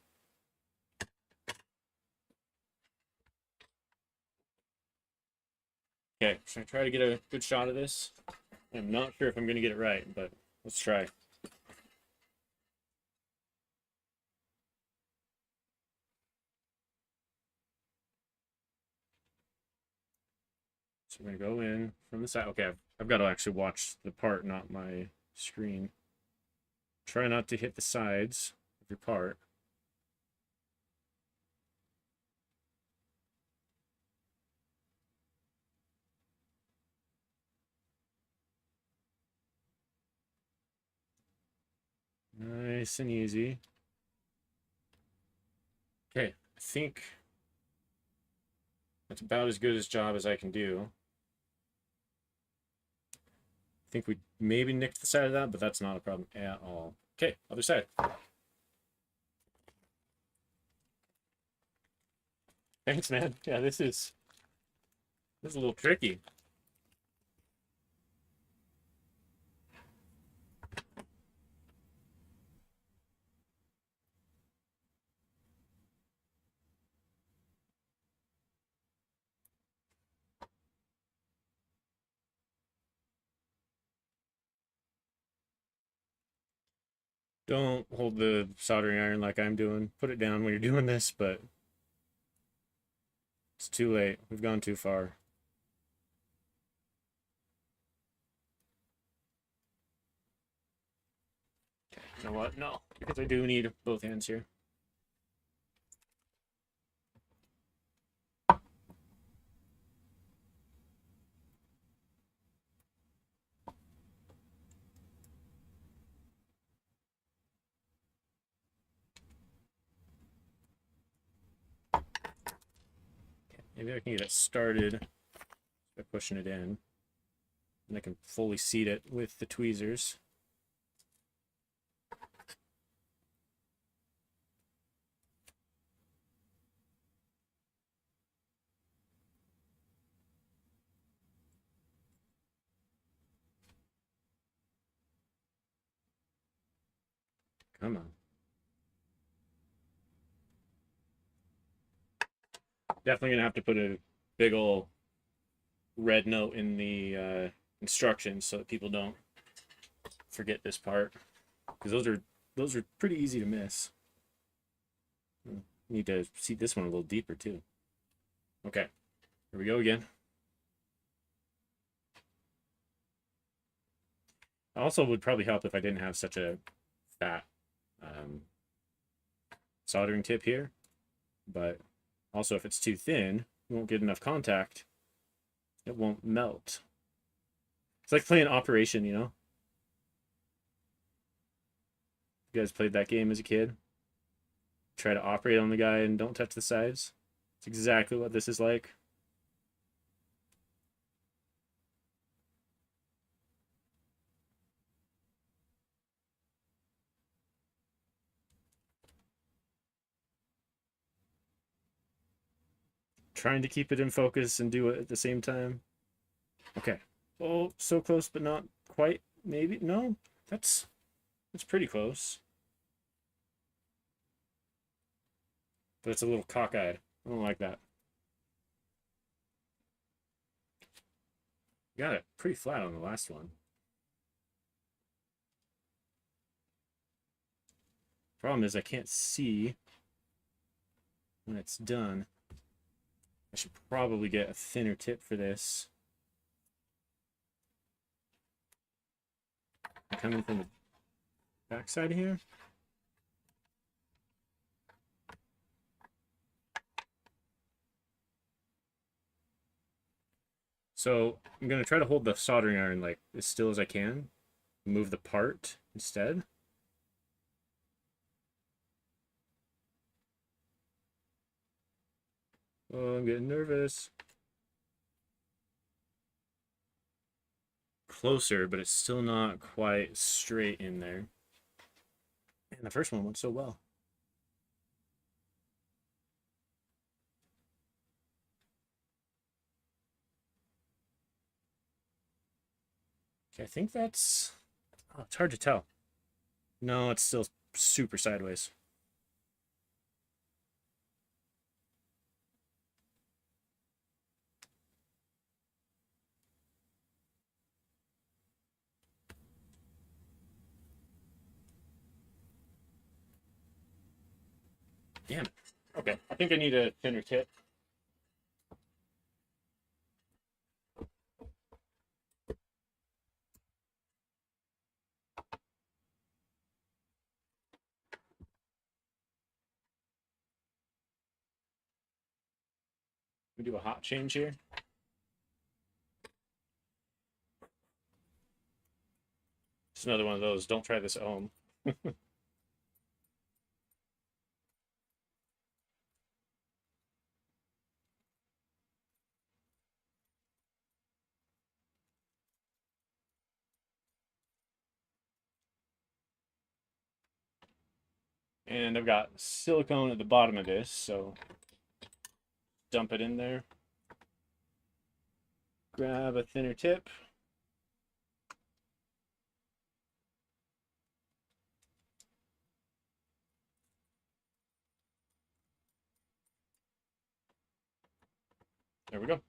Okay, so I try to get a good shot of this. I'm not sure if I'm going to get it right, but let's try. So we're going to go in from the side. Okay, I've got to actually watch the part, not my screen. Try not to hit the sides of your part. Nice and easy. Okay, I think that's about as good a job as I can do. I think we maybe nicked the side of that, but that's not a problem at all. Okay, other side. Thanks, man. Yeah, this is a little tricky. Don't hold the soldering iron like I'm doing. Put it down when you're doing this, but it's too late. We've gone too far. You know what? No, because I do need both hands here. Maybe I can get it started by pushing it in. And I can fully seat it with the tweezers. Come on. Definitely gonna have to put a big ol' red note in the instructions so that people don't forget this part, because those are pretty easy to miss. Need to see this one a little deeper too. Okay, here we go again. Also would probably help if I didn't have such a fat um, soldering tip here, but also if it's too thin, you won't get enough contact. It won't melt. It's like playing Operation, you know? You guys played that game as a kid? Try to operate on the guy and don't touch the sides. It's exactly what this is like. Trying to keep it in focus and do it at the same time. Okay. Oh, so close, but not quite. Maybe. No, that's pretty close. But it's a little cockeyed. I don't like that. Got it pretty flat on the last one. Problem is I can't see when it's done. I should probably get a thinner tip for this. I'm coming from the backside here. So I'm gonna try to hold the soldering iron like as still as I can. Move the part instead. Oh, I'm getting nervous. Closer, but it's still not quite straight in there. And the first one went so well. Okay, I think that's... Oh, it's hard to tell. No, it's still super sideways. Damn it. Okay, I think I need a thinner tip. We do a hot change here. It's another one of those. Don't try this at home. And I've got silicone at the bottom of this, so dump it in there. Grab a thinner tip. There we go.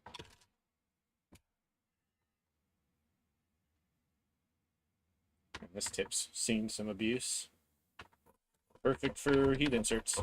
And this tip's seen some abuse. Perfect for heat inserts.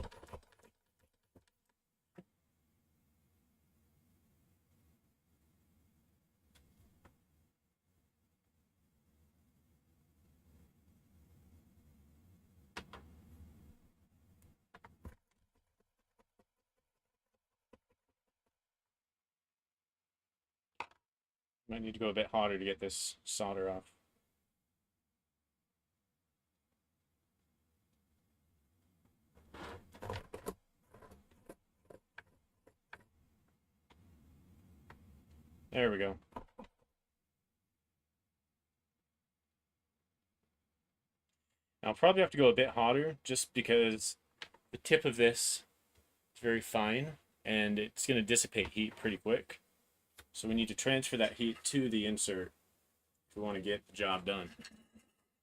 Might need to go a bit hotter to get this solder off. There we go. Now I'll probably have to go a bit hotter just because the tip of this is very fine and it's going to dissipate heat pretty quick. So we need to transfer that heat to the insert if we want to get the job done.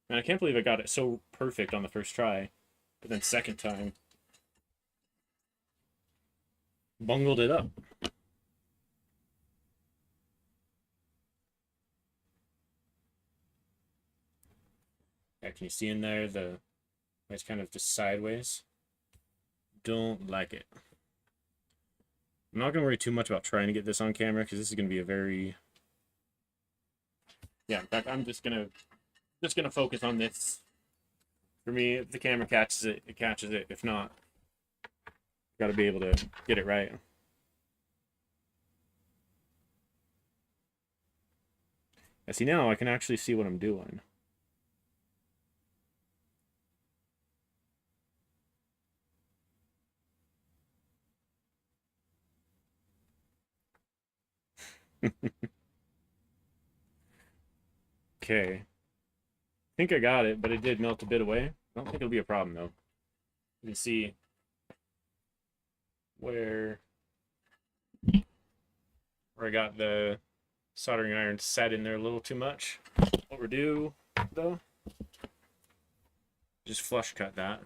And I can't believe I got it so perfect on the first try, but then second time, bungled it up. Yeah, can you see in there it's kind of just sideways? Don't like it. I'm not going to worry too much about trying to get this on camera because this is going to be a very... Yeah, in fact, I'm just going to Just gonna focus on this. For me, if the camera catches it, it catches it. If not, gotta be able to get it right. I see now I can actually see what I'm doing. Okay. I think I got it, but it did melt a bit away. I don't think it'll be a problem though. You can see where I got the soldering iron set in there a little too much. What we're due though, just flush cut that.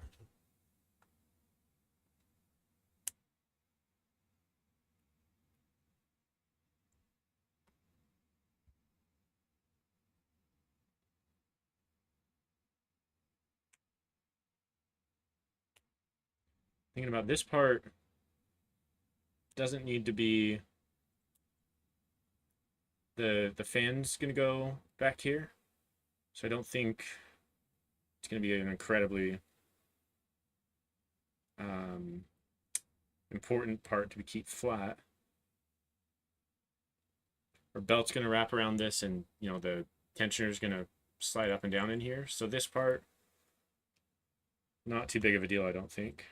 Thinking about this part, doesn't need to be, the fan's gonna go back here, so I don't think it's gonna be an incredibly important part to keep flat. Our belt's gonna wrap around this, and you know the tensioner is gonna slide up and down in here. So this part, not too big of a deal, I don't think.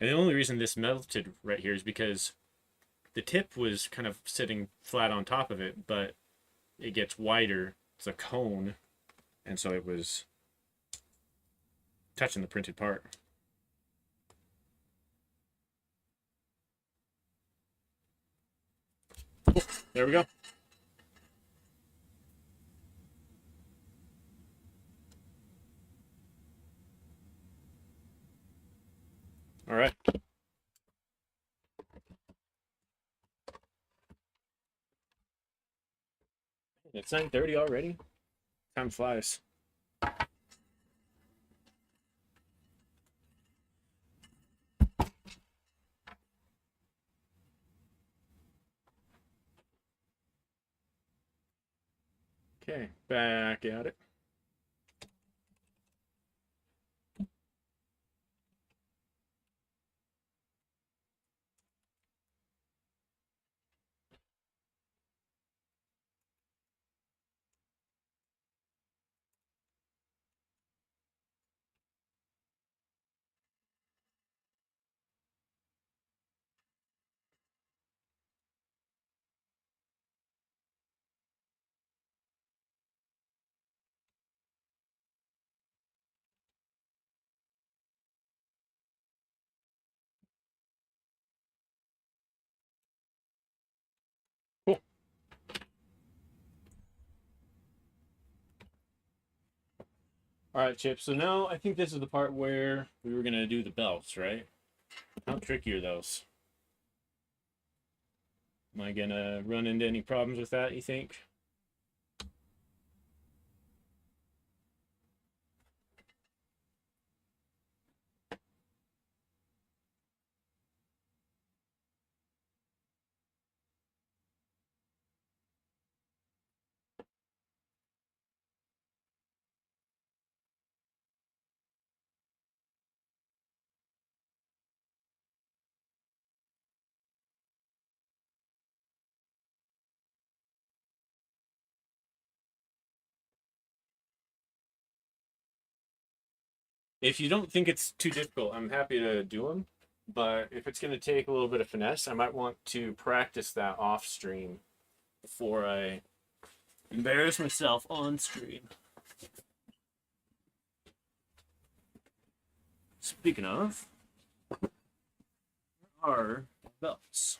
And the only reason this melted right here is because the tip was kind of sitting flat on top of it, but it gets wider. It's a cone, and so it was touching the printed part. Cool. There we go. All right. It's 9:30 already. Time flies. Okay, back at it. Cool. All right, Chip. So now I think this is the part where we were gonna do the belts, right? How tricky are those? Am I gonna run into any problems with that, you think? If you don't think it's too difficult, I'm happy to do them. But if it's gonna take a little bit of finesse, I might want to practice that off stream before I embarrass myself on stream. Speaking of, are belts.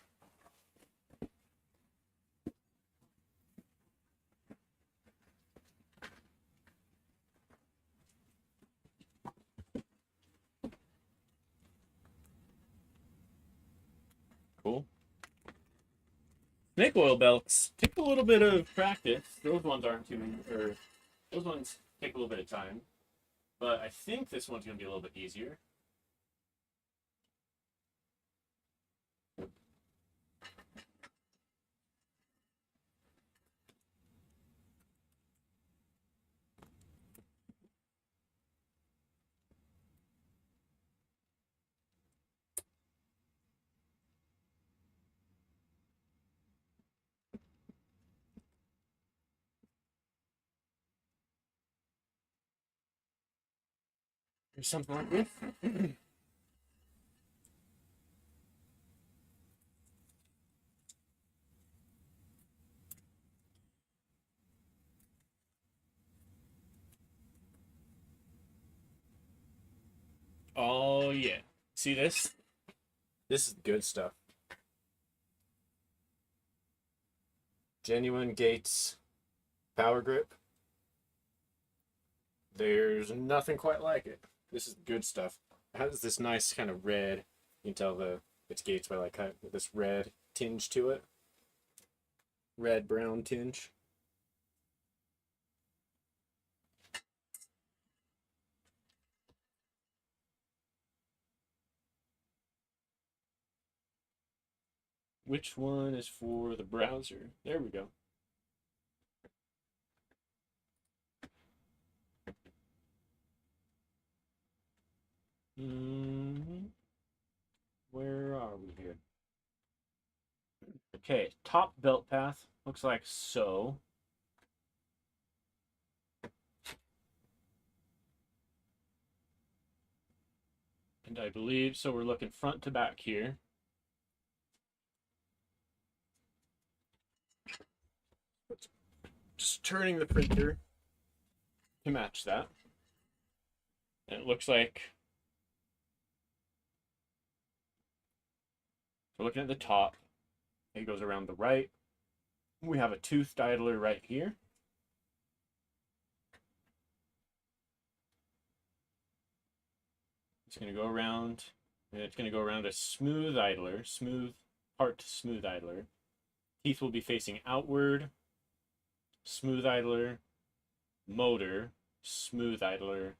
Cool. Snake oil belts take a little bit of practice. Those ones aren't too, or those ones take a little bit of time. But I think this one's gonna be a little bit easier. or something like this. Oh yeah. See this? This is good stuff. Genuine Gates power grip. There's nothing quite like it. This is good stuff. It has this nice kind of red. You can tell it's Gates by like kind of this red tinge to it. Red brown tinge. Which one is for the browser? There we go. Where are we here? Okay, top belt path looks like so. And I believe, so we're looking front to back here. Just turning the printer to match that. And it looks like, we're looking at the top. It goes around the right. We have a toothed idler right here. It's going to go around, and it's going to go around a smooth idler, part smooth idler. Teeth will be facing outward, smooth idler, motor, smooth idler,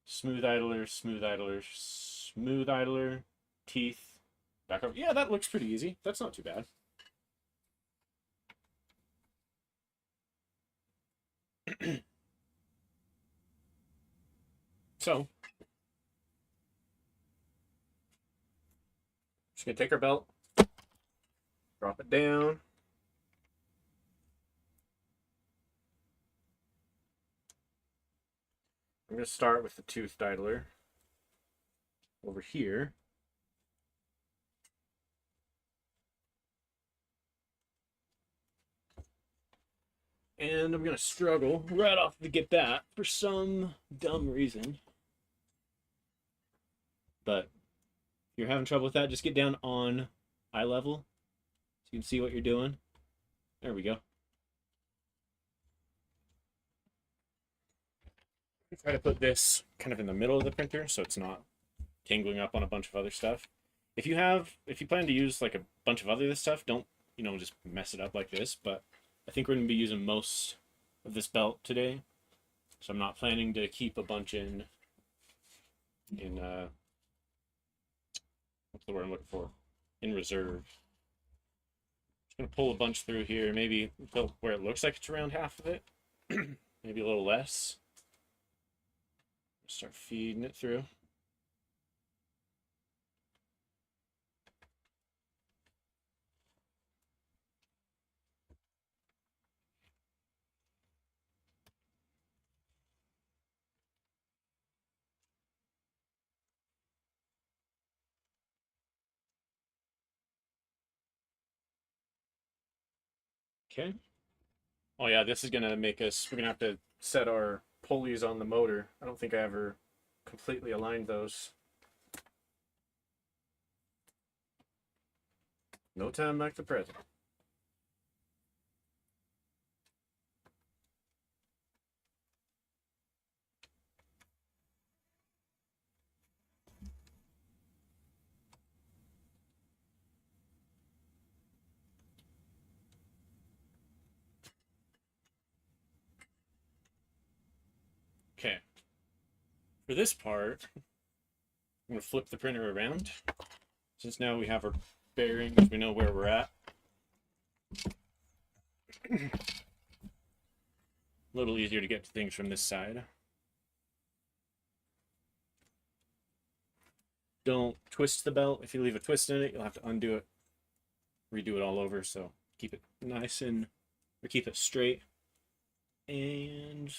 smooth idler, smooth idler, smooth idler, teeth, back up. Yeah, that looks pretty easy. That's not too bad. So, just gonna take our belt, drop it down. I'm gonna start with the toothed idler over here. And I'm gonna struggle right off to get that for some dumb reason. But if you're having trouble with that, just get down on eye level so you can see what you're doing. There we go. Try to put this kind of in the middle of the printer so it's not tangling up on a bunch of other stuff. If you plan to use like a bunch of other stuff, don't, just mess it up like this. But I think we're going to be using most of this belt today. So I'm not planning to keep a bunch in what's the word I'm looking for? In reserve. Just going to pull a bunch through here, maybe where it looks like it's around half of it. Maybe a little less. Start feeding it through. Okay. Oh yeah, this is gonna make us, we're gonna have to set our pulleys on the motor. I don't think I ever completely aligned those. No time like the present. Okay. For this part, I'm gonna flip the printer around. Since now we have our bearings, we know where we're at. A little easier to get to things from this side. Don't twist the belt. If you leave a twist in it, you'll have to undo it, redo it all over. So keep it nice or keep it straight. And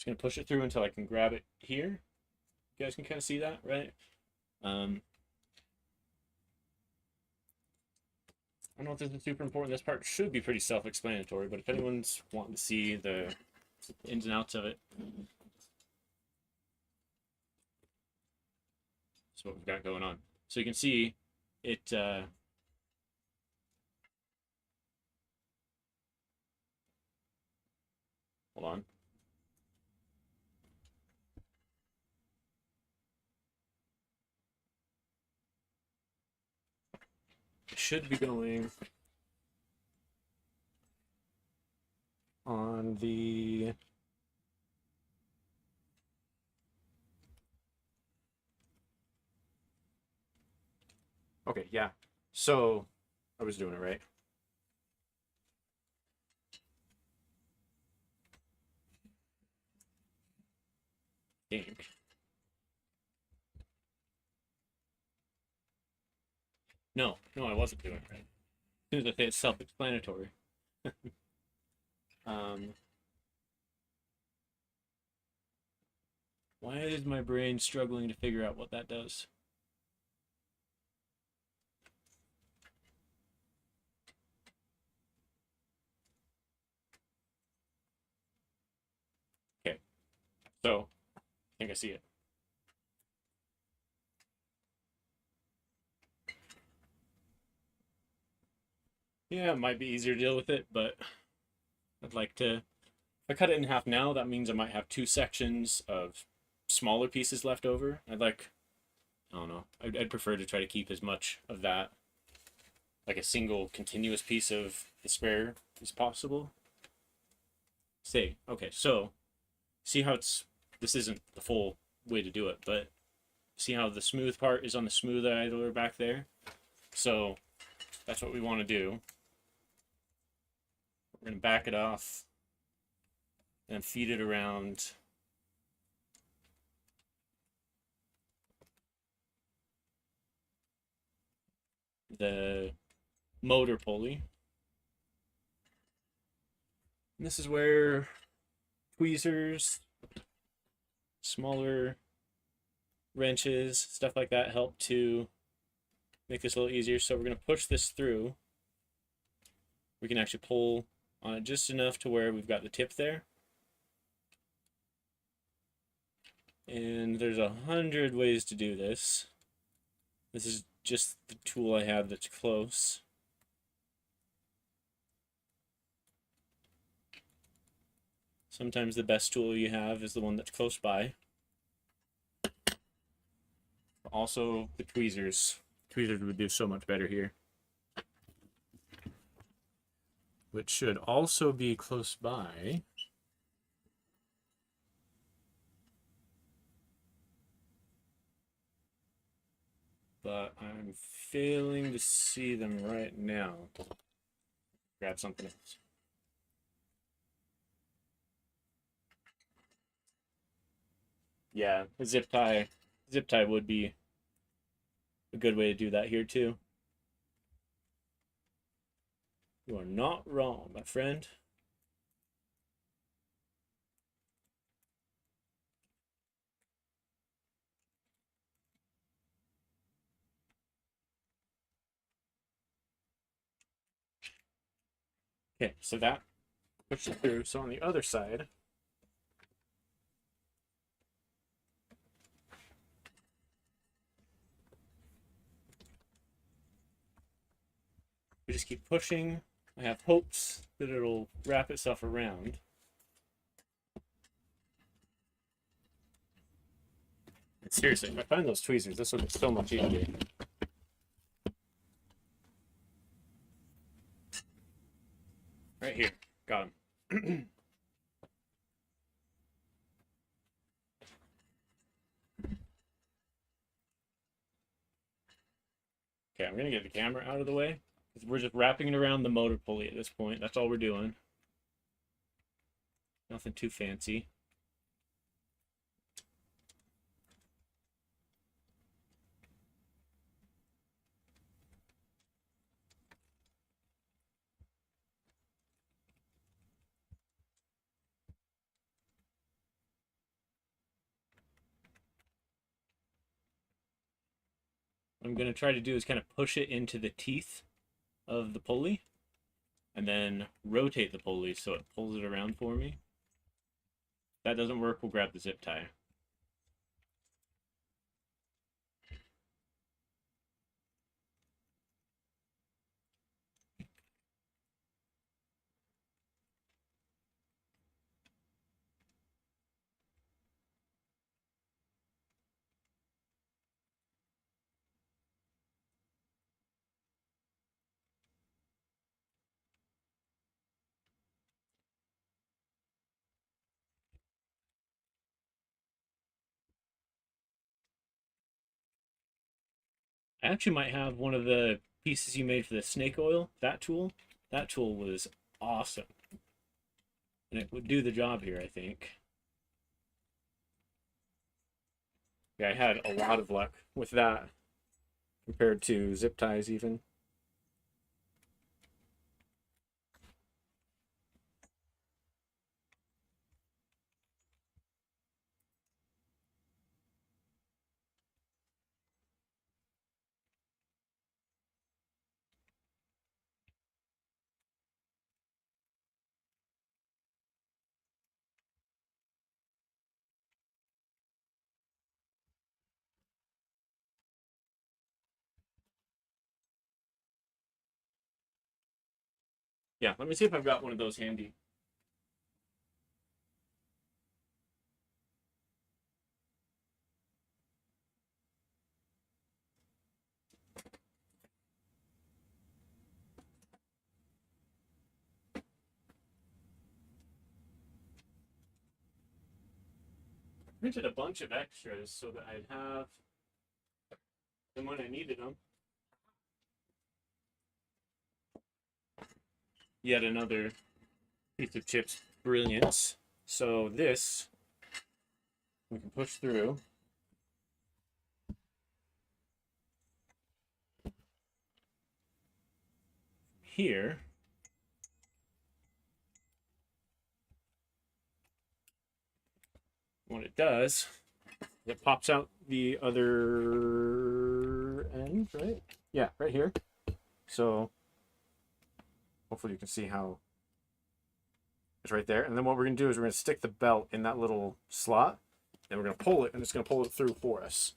Just gonna push it through until I can grab it here. You guys can kind of see that, right? I don't know if this is super important. This part should be pretty self-explanatory, but if anyone's wanting to see the ins and outs of it, that's what we've got going on. So you can see it. Hold on. It should be going on the okay, yeah. So I was doing it right. Ink. No, I wasn't doing it right. As soon as I say it's self-explanatory. Why is my brain struggling to figure out what that does? Okay, so I think I see it. Yeah, it might be easier to deal with it, but I'd like to. If I cut it in half now, that means I might have two sections of smaller pieces left over. I don't know. I'd prefer to try to keep as much of that, like a single continuous piece of the square as possible. Okay, so see how this isn't the full way to do it, but see how the smooth part is on the smooth idler back there? So that's what we want to do. We're going to back it off and feed it around the motor pulley. And this is where tweezers, smaller wrenches, stuff like that help to make this a little easier. So we're going to push this through. We can actually pull on it just enough to where we've got the tip there. And there's 100 ways to do this. This is just the tool I have that's close. Sometimes the best tool you have is the one that's close by. Also, the tweezers. Tweezers would do so much better here. Which should also be close by. But I'm failing to see them right now. Grab something else. Yeah, a zip tie would be a good way to do that here too. You are not wrong, my friend. Okay, so that pushes through. So on the other side, we just keep pushing. I have hopes that it'll wrap itself around. And seriously, if I find those tweezers, this will be so much easier. Right here, got them. Okay, I'm gonna get the camera out of the way because we're just wrapping it around the motor pulley at this point. That's all we're doing. Nothing too fancy. I'm going to try to do is kind of push it into the teeth of the pulley and then rotate the pulley so it pulls it around for me. If that doesn't work, we'll grab the zip tie. I actually might have one of the pieces you made for the snake oil, that tool. That tool was awesome. And it would do the job here, I think. Yeah, I had a lot of luck with that compared to zip ties even. Yeah, let me see if I've got one of those handy. Printed a bunch of extras so that I'd have them when I needed them. Yet another piece of chips brilliance. So this we can push through. Here, what it does, it pops out the other end, right? Yeah, right here. So hopefully you can see how it's right there. And then what we're going to do is we're going to stick the belt in that little slot, and we're going to pull it, and it's going to pull it through for us.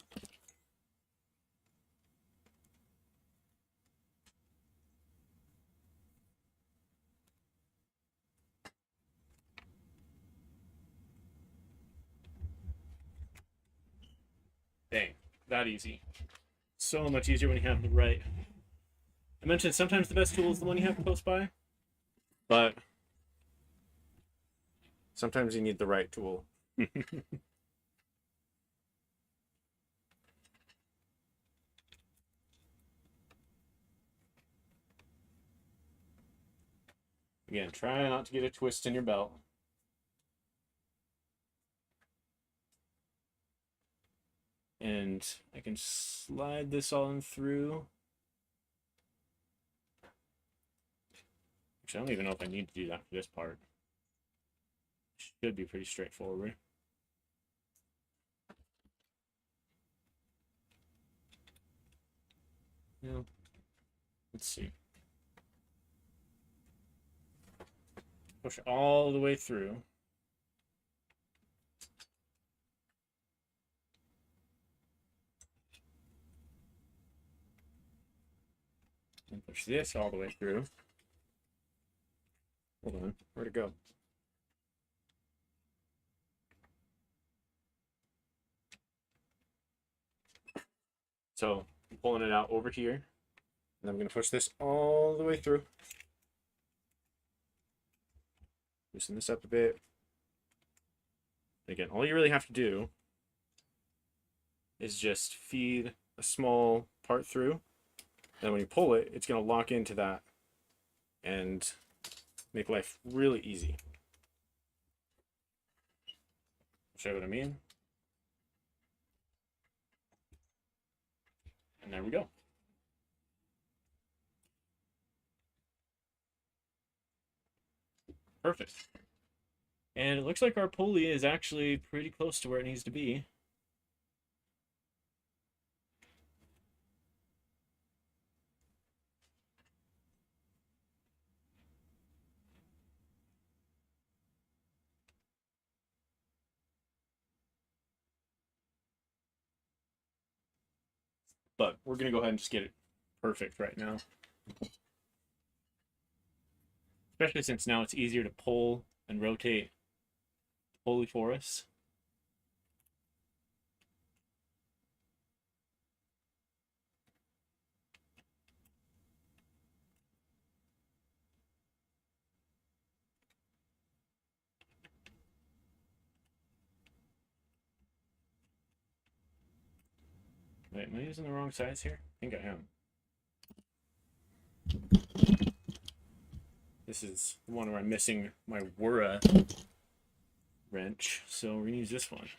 Dang, that easy. So much easier when you have the right. I mentioned sometimes the best tool is the one you have close by, but sometimes you need the right tool. Again, try not to get a twist in your belt. And I can slide this on through. Actually, I don't even know if I need to do that for this part. Should be pretty straightforward. Yeah. Let's see. Push all the way through. And push this all the way through. Hold on, where'd it go? So I'm pulling it out over here, and I'm going to push this all the way through. Loosen this up a bit. Again, all you really have to do is just feed a small part through. And when you pull it, it's going to lock into that and make life really easy. Show you what I mean? And there we go. Perfect. And it looks like our pulley is actually pretty close to where it needs to be. but we're going to go ahead and just get it perfect right now. Especially since now it's easier to pull and rotate the pulley for us. Wait, am I using the wrong size here? I think I am. This is the one where I'm missing my Wura wrench, so we're going to use this one.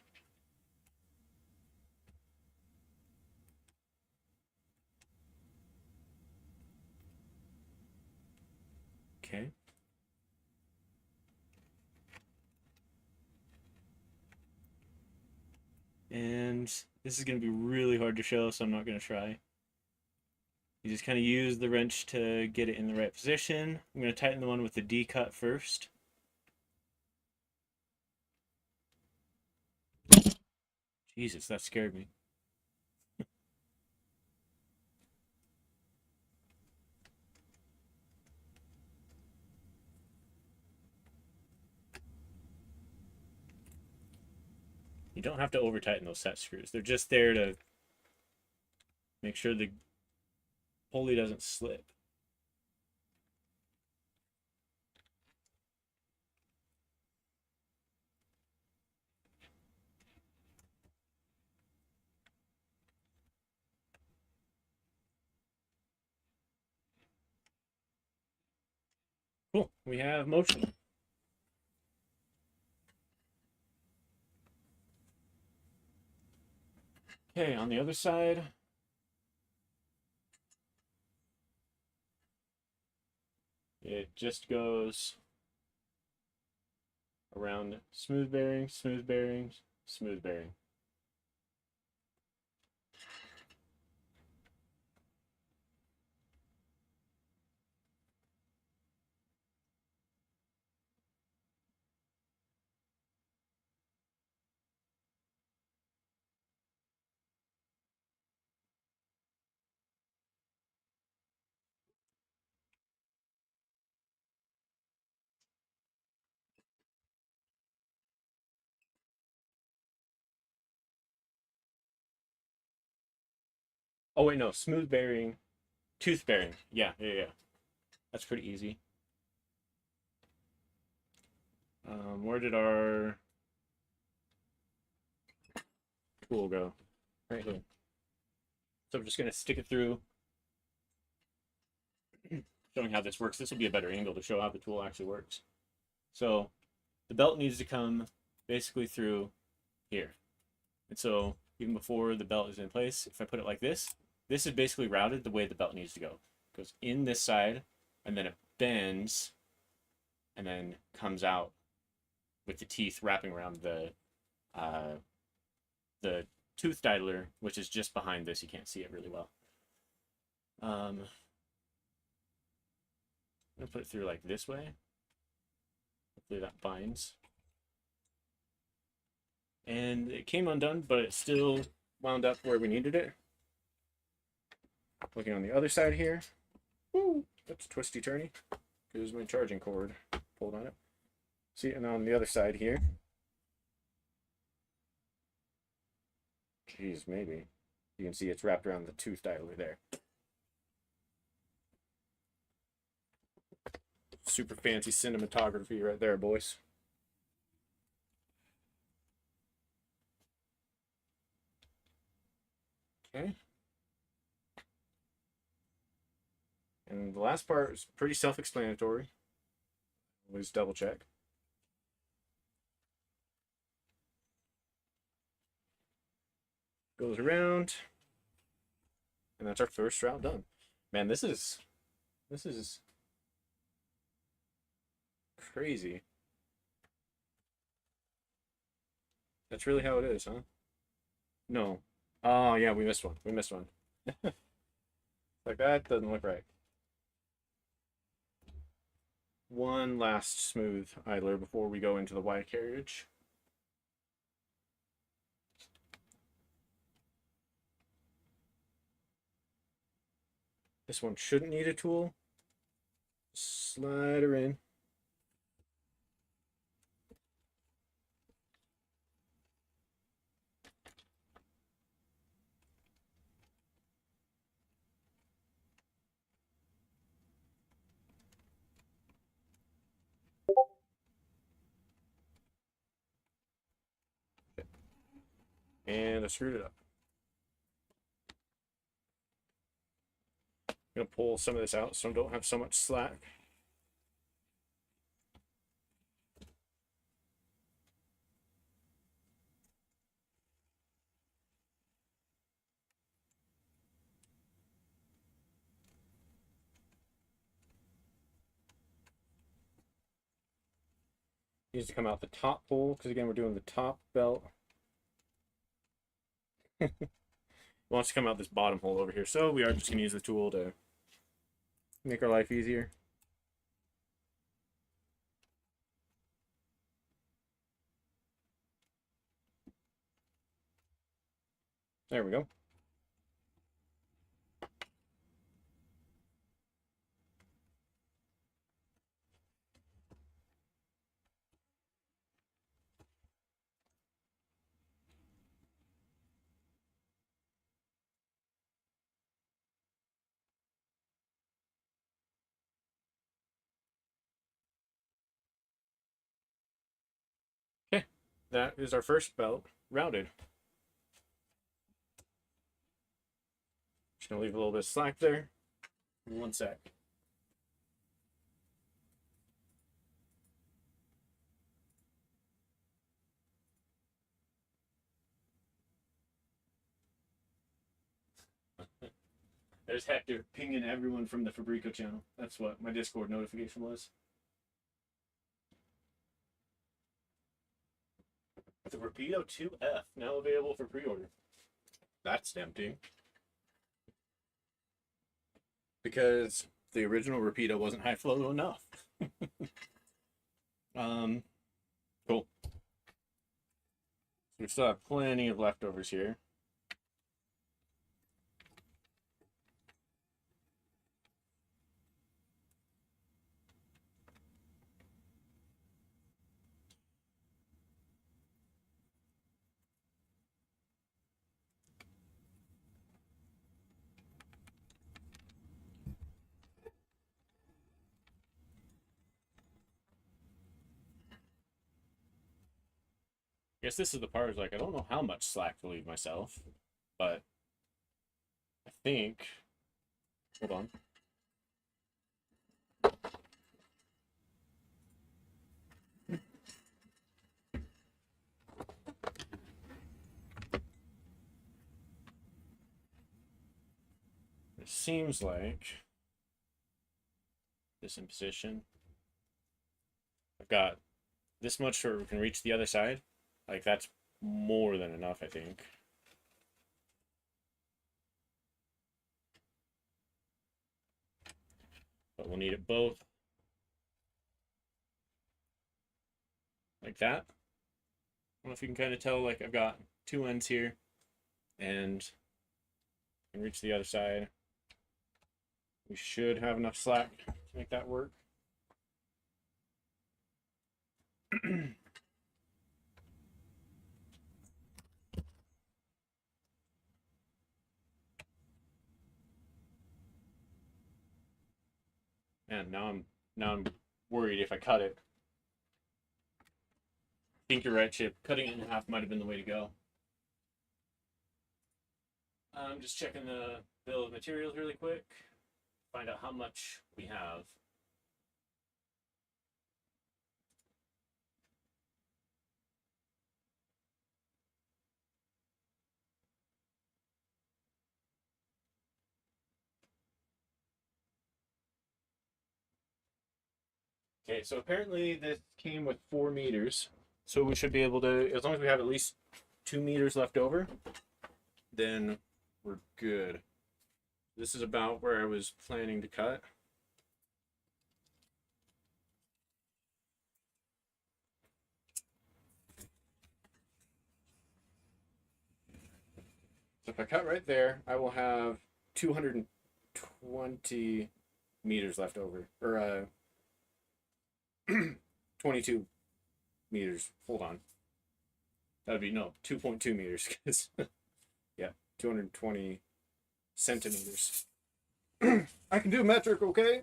Okay. And this is going to be really hard to show, so I'm not going to try. You just kind of use the wrench to get it in the right position. I'm going to tighten the one with the D cut first. Jesus, that scared me. You don't have to over tighten those set screws. They're just there to make sure the pulley doesn't slip. Cool, we have motion. Okay, on the other side, it just goes around smooth bearing, smooth bearing, smooth bearing. Oh wait, no, smooth bearing, tooth bearing. Yeah. That's pretty easy. Where did our tool go? Right here. So I'm just gonna stick it through, showing how this works. This will be a better angle to show how the tool actually works. So the belt needs to come basically through here. And so even before the belt is in place, if I put it like this is basically routed the way the belt needs to go. It goes in this side, and then it bends, and then comes out with the teeth wrapping around the tooth dialer, which is just behind this. You can't see it really well. I'm gonna put it through like this way. Hopefully that binds. And it came undone, but it still wound up where we needed it. Looking on the other side here. Woo, that's twisty turny. Because my charging cord pulled on it. See, and on the other side here. Jeez, maybe. You can see it's wrapped around the tooth dialer there. Super fancy cinematography right there, boys. Okay. And the last part is pretty self-explanatory. Always double check. Goes around. And that's our first route done. Man, this is crazy. That's really how it is, huh? No. Oh, yeah, we missed one. We missed one. Like, that doesn't look right. One last smooth idler before we go into the Y carriage. This one shouldn't need a tool. Slide her in. And I screwed it up. I'm going to pull some of this out so I don't have so much slack. Needs to come out the top pole because again we're doing the top belt. It wants to come out this bottom hole over here, so we are just going to use the tool to make our life easier. There we go. Okay, that is our first belt routed. Just gonna leave a little bit of slack there. 1 sec. There's Hector pinging everyone from the Fabrico channel. That's what my Discord notification was. The Rapido 2F now available for pre-order. That's tempting. Because the original Rapido wasn't high flow enough. Cool. So we still have plenty of leftovers here. I guess this is the part like I don't know how much slack to leave myself, but I think. Hold on. It seems like this in position. I've got this much so we can reach the other side. Like that's more than enough, I think. But we'll need it both. Like that. I don't know if you can kind of tell, like I've got two ends here and I can reach the other side. We should have enough slack to make that work. And now I'm worried if I cut it. I think you're right, Chip. Cutting it in half might have been the way to go. I'm just checking the bill of materials really quick. Find out how much we have. Okay, so apparently this came with 4 meters. So we should be able to, as long as we have at least 2 meters left over, then we're good. This is about where I was planning to cut. So if I cut right there, I will have 220 20 meters left over, or 22 meters. Hold on. That would be, no, 2.2 meters, because, yeah, 220 centimeters. I can do metric, okay?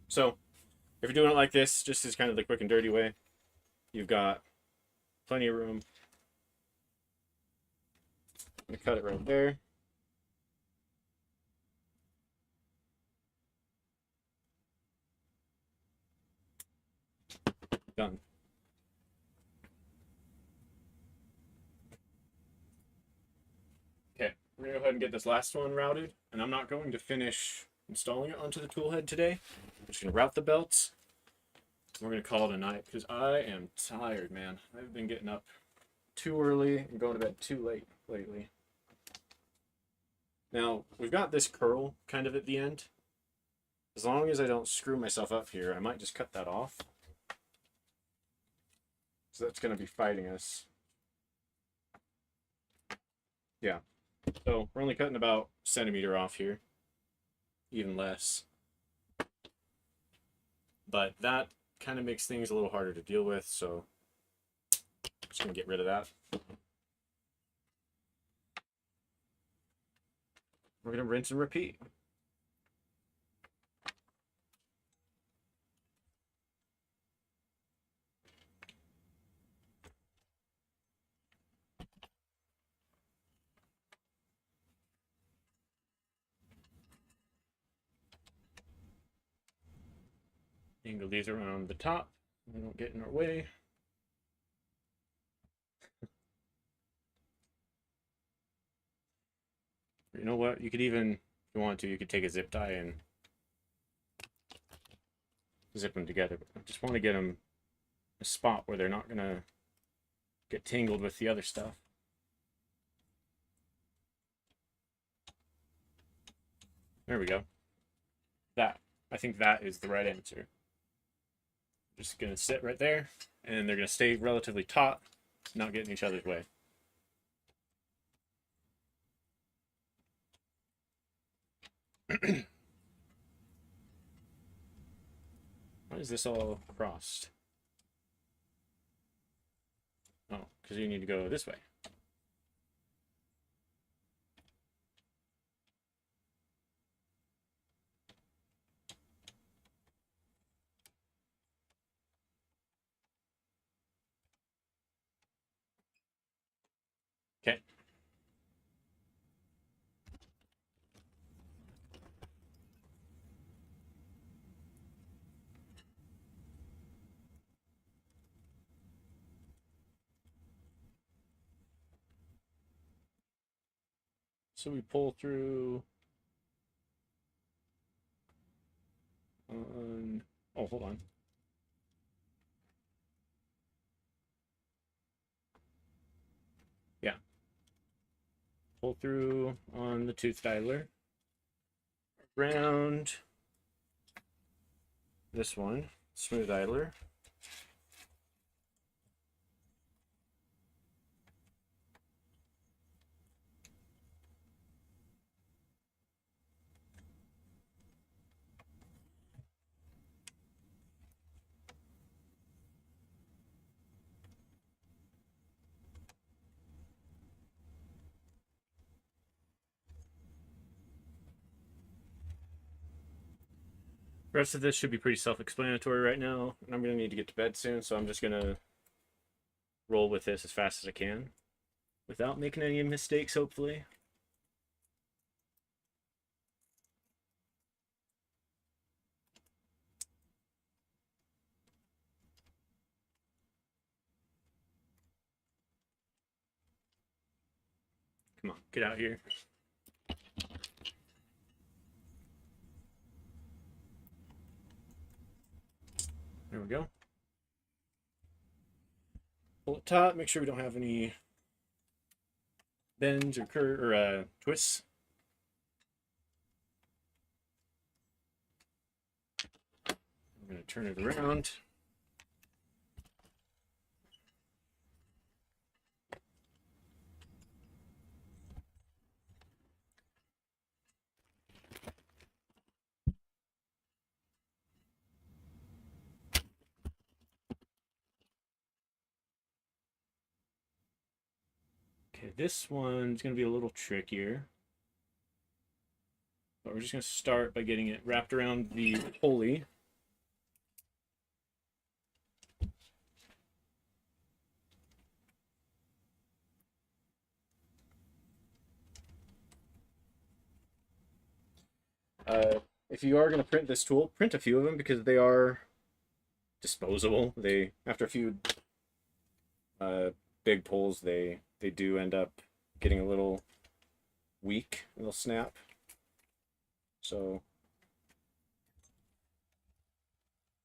So, if you're doing it like this, just as kind of the quick and dirty way, you've got plenty of room. I'm gonna cut it right there. Done. Okay, we're gonna go ahead and get this last one routed, and I'm not going to finish installing it onto the tool head today. I'm just gonna route the belts. We're gonna call it a night because I am tired, man. I've been getting up too early and going to bed too late lately. Now, we've got this curl kind of at the end. As long as I don't screw myself up here, I might just cut that off. So that's going to be fighting us. Yeah. So we're only cutting about a centimeter off here. Even less. But that kind of makes things a little harder to deal with, so I'm just going to get rid of that. We're going to rinse and repeat. Angle these around the top. They don't get in our way. You know what? You could even, if you want to, you could take a zip tie and zip them together. But I just want to get them a spot where they're not going to get tangled with the other stuff. There we go. I think that is the right answer. Just going to sit right there, and they're going to stay relatively taut, not get in each other's way. Why is this all crossed? Oh, because you need to go this way. Okay. So we pull through on, oh, hold on. Yeah. Pull through on the tooth dialer. Around this one, smooth idler. The rest of this should be pretty self-explanatory right now, and I'm going to need to get to bed soon, so I'm just going to roll with this as fast as I can without making any mistakes, hopefully. Come on, get out here. There we go. Pull it taut, make sure we don't have any bends or twists. I'm going to turn it around. this one's going to be a little trickier. But we're just going to start by getting it wrapped around the pulley. If you are going to print this tool, print a few of them because they are disposable. They, after a few big pulls, they do end up getting a little weak, a little snap. So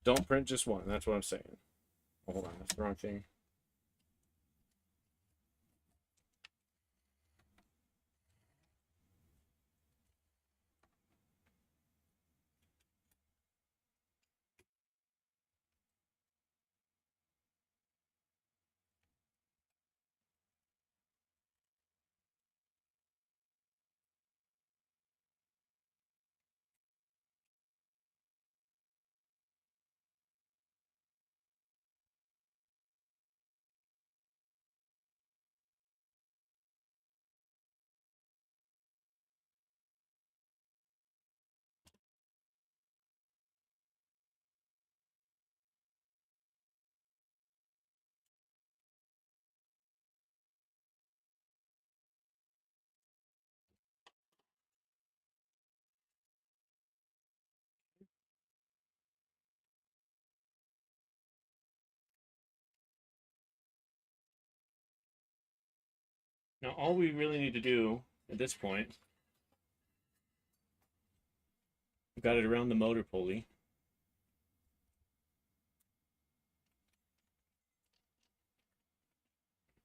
don't print just one. That's what I'm saying. Oh, hold on, that's the wrong thing. Now all we really need to do at this point, we've got it around the motor pulley.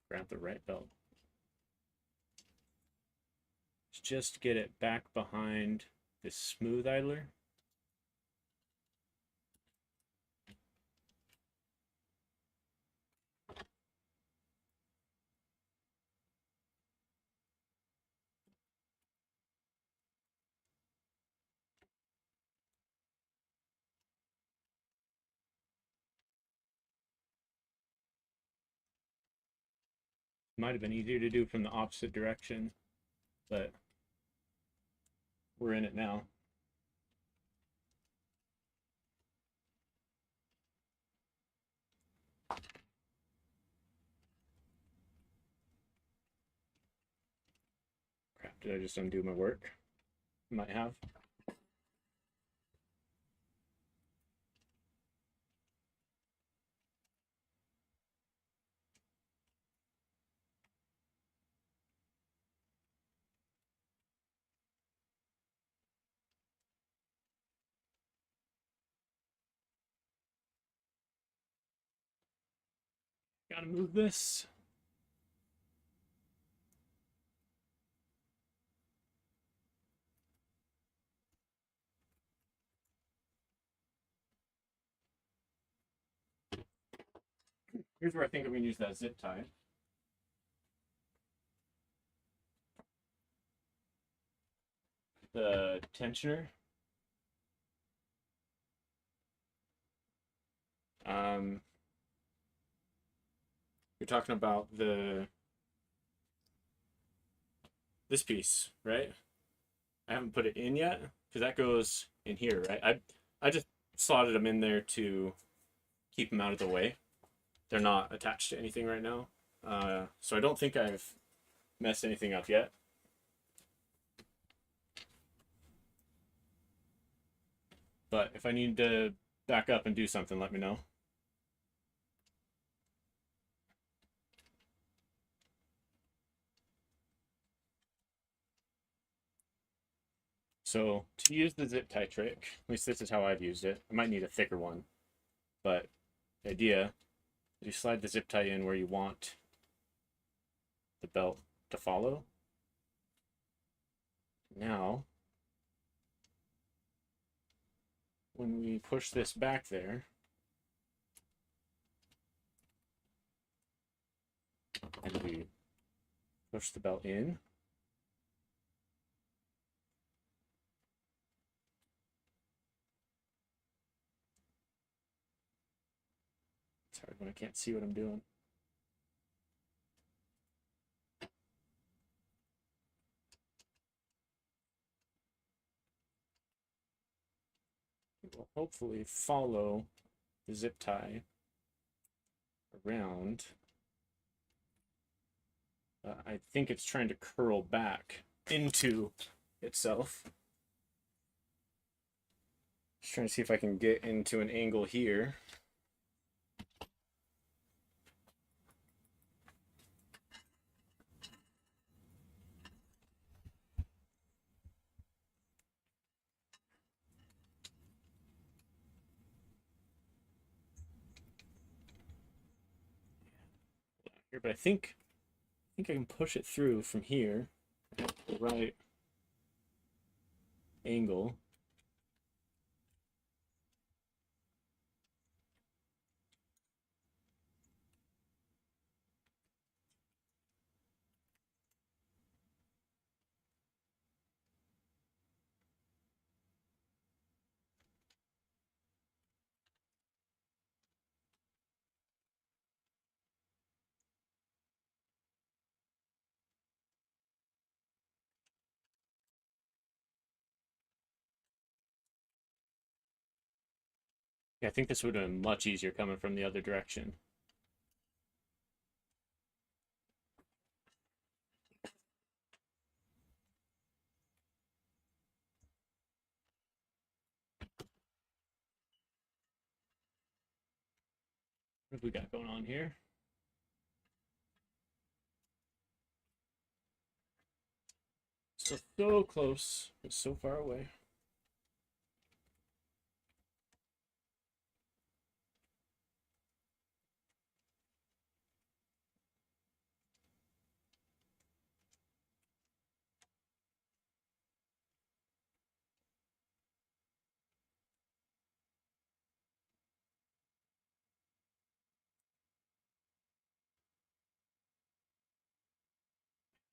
Grab the right belt. Just get it back behind this smooth idler. Might have been easier to do from the opposite direction, but we're in it now. Crap, did I just undo my work? Might have. Gotta move this. Here's where I think I'm gonna use that zip tie. The tensioner. You're talking about this piece, right? I haven't put it in yet because that goes in here, right? I just slotted them in there to keep them out of the way. They're not attached to anything right now, so I don't think I've messed anything up yet. But if I need to back up and do something, let me know. So to use the zip tie trick, at least this is how I've used it. I might need a thicker one, but the idea is you slide the zip tie in where you want the belt to follow. Now, when we push this back there, and we push the belt in, it's hard when I can't see what I'm doing. will hopefully follow the zip tie around. I think it's trying to curl back into itself. Just trying to see if I can get into an angle here. Here, but I think I can push it through from here, the right angle. Yeah, I think this would have been much easier coming from the other direction. What have we got going on here? So close, but so far away.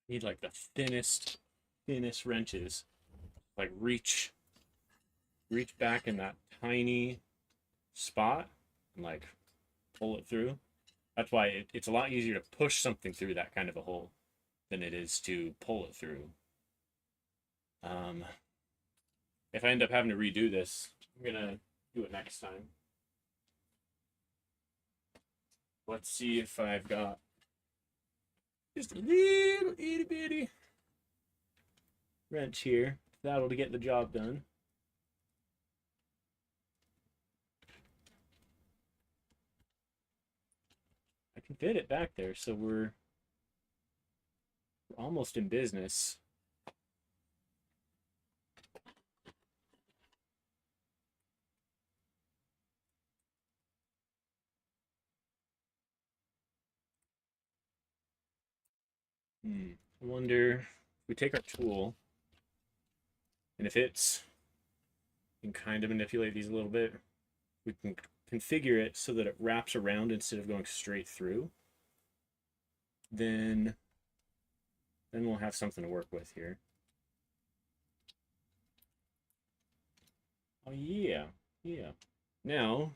Need like the thinnest wrenches. Like reach back in that tiny spot and like pull it through. That's why it's a lot easier to push something through that kind of a hole than it is to pull it through. If I end up having to redo this, I'm gonna do it next time. Let's see if I've got just a little itty bitty wrench here. That'll get the job done. I can fit it back there, so we're almost in business. I wonder if we take our tool, and if it's, we can kind of manipulate these a little bit. We can configure it so that it wraps around instead of going straight through. Then we'll have something to work with here. Oh yeah, yeah. Now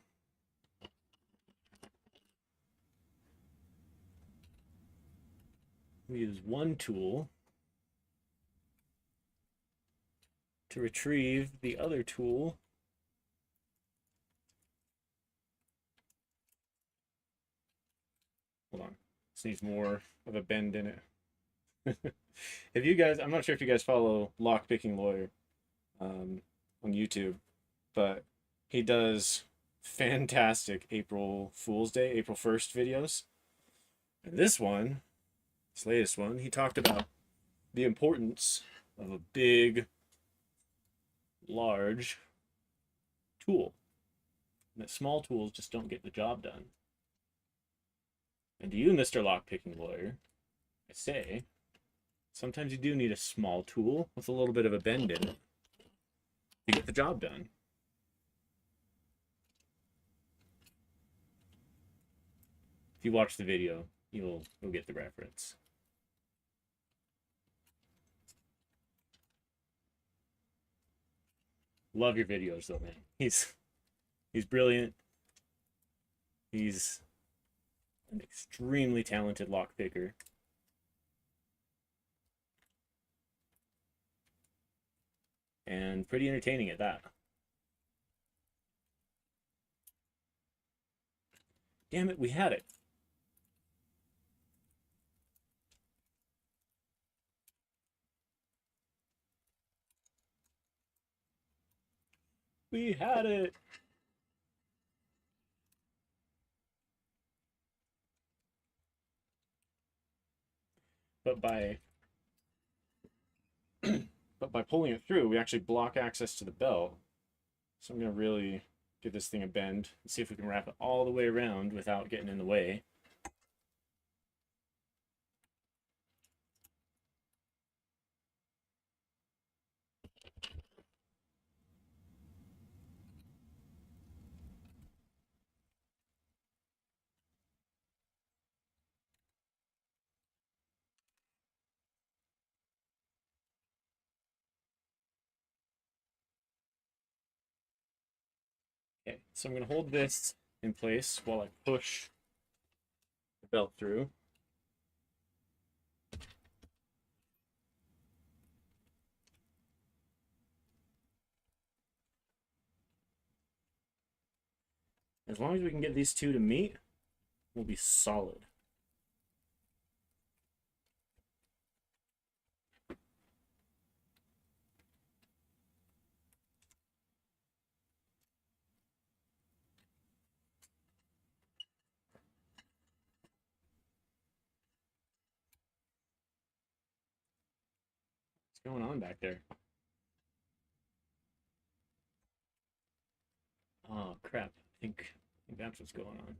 we use one tool to retrieve the other tool. Hold on. This needs more of a bend in it. If you guys, I'm not sure if you guys follow Lockpicking Lawyer on YouTube, but he does fantastic April Fool's Day, April 1st videos. And this latest one, he talked about the importance of a big, large tool. And that small tools just don't get the job done. And to you, Mr. Lockpicking Lawyer, I say, sometimes you do need a small tool with a little bit of a bend in it to get the job done. If you watch the video, you'll get the reference. Love your videos though, man. He's brilliant. He's an extremely talented lockpicker. And pretty entertaining at that. Damn it, we had it. We had it. But by pulling it through, we actually block access to the belt. So I'm gonna really give this thing a bend and see if we can wrap it all the way around without getting in the way. Okay, so I'm gonna hold this in place while I push the belt through. As long as we can get these two to meet, we'll be solid. What's going on back there? Oh crap! I think that's what's going on.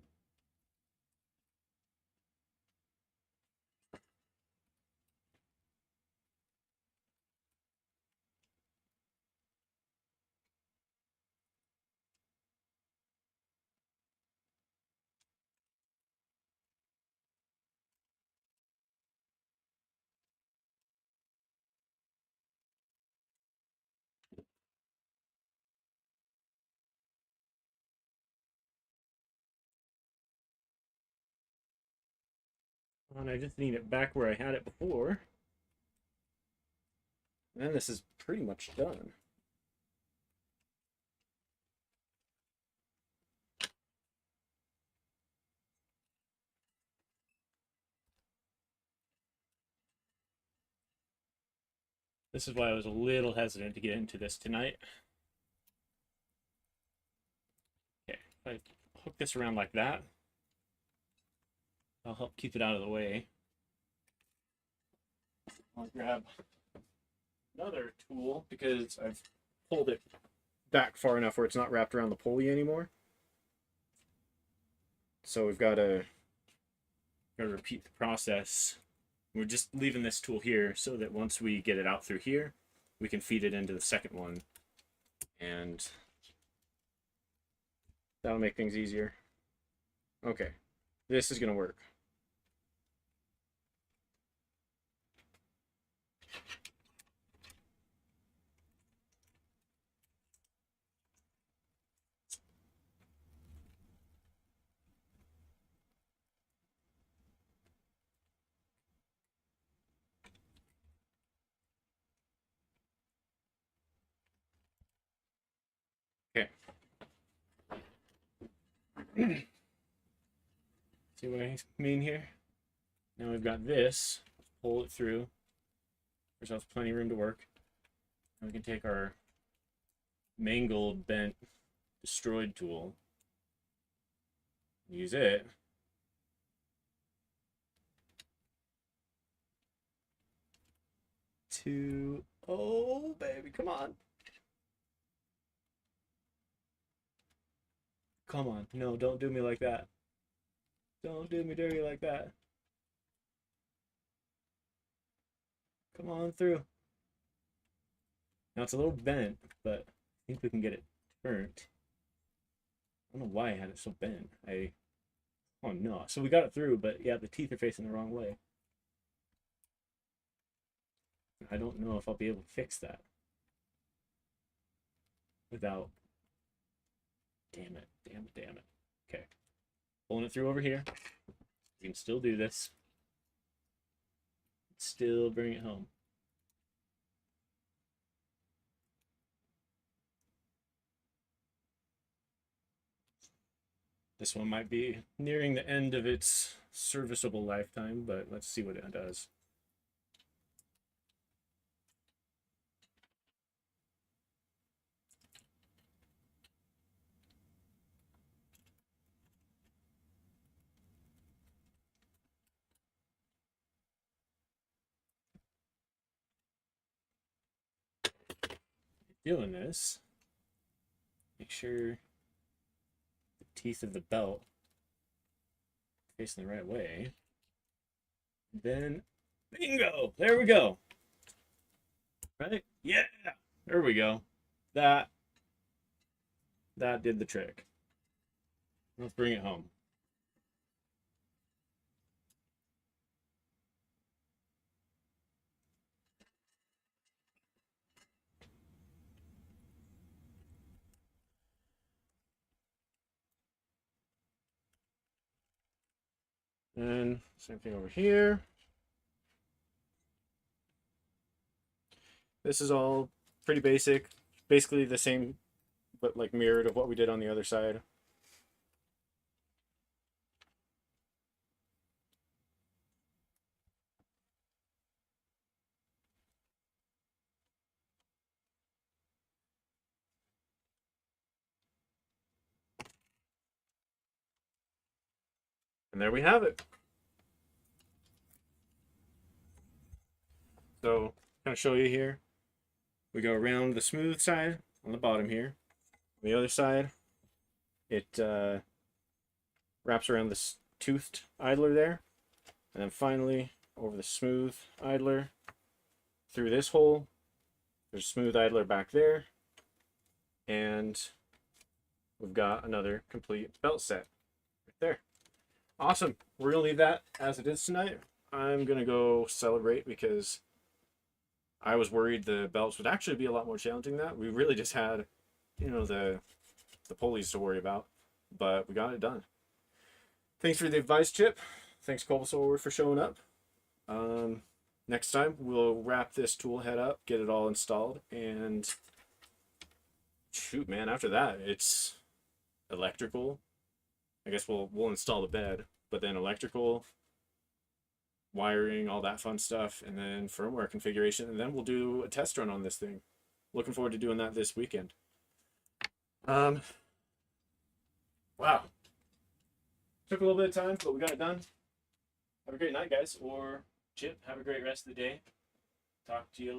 And I just need it back where I had it before. And this is pretty much done. This is why I was a little hesitant to get into this tonight. Okay, if I hook this around like that, I'll help keep it out of the way. I'll grab another tool because I've pulled it back far enough where it's not wrapped around the pulley anymore. So we've got to repeat the process. We're just leaving this tool here so that once we get it out through here, we can feed it into the second one, and that'll make things easier. Okay, this is going to work. Okay. See what I mean here? Now we've got this. Pull it through. There's plenty of room to work. And we can take our mangled, bent, destroyed tool. Use it. Oh, baby, come on. Come on. No, don't do me like that. Don't do me dirty like that. Come on through. Now it's a little bent, but I think we can get it turned. I don't know why I had it so bent. Oh no. So we got it through, but yeah, the teeth are facing the wrong way. I don't know if I'll be able to fix that without. Damn it. Damn it. Damn it. Okay. Pulling it through over here. We can still do this. Still bring it home. This one might be nearing the end of its serviceable lifetime, but let's see what it does. Doing this, make sure the teeth of the belt are facing the right way. Then, bingo! There we go. Right? Yeah! There we go. That did the trick. Let's bring it home. And same thing over here. This is all pretty basic. Basically the same, but like mirrored of what we did on the other side. And there we have it. So, kind of show you here. We go around the smooth side on the bottom here. On the other side, it wraps around this toothed idler there. And then finally, over the smooth idler, through this hole. There's a smooth idler back there. And we've got another complete belt set right there. Awesome. We're going to leave that as it is tonight. I'm going to go celebrate because I was worried the belts would actually be a lot more challenging than that. We really just had, the pulleys to worry about, but we got it done. Thanks for the advice, Chip. Thanks, Bulbasaur, for showing up. Next time, we'll wrap this tool head up, get it all installed, and shoot, man, after that, it's electrical. I guess we'll install the bed, but then electrical, wiring, all that fun stuff, and then firmware configuration, and then we'll do a test run on this thing. Looking forward to doing that this weekend. Wow. Took a little bit of time, but we got it done. Have a great night, guys, or Chip, have a great rest of the day. Talk to you later.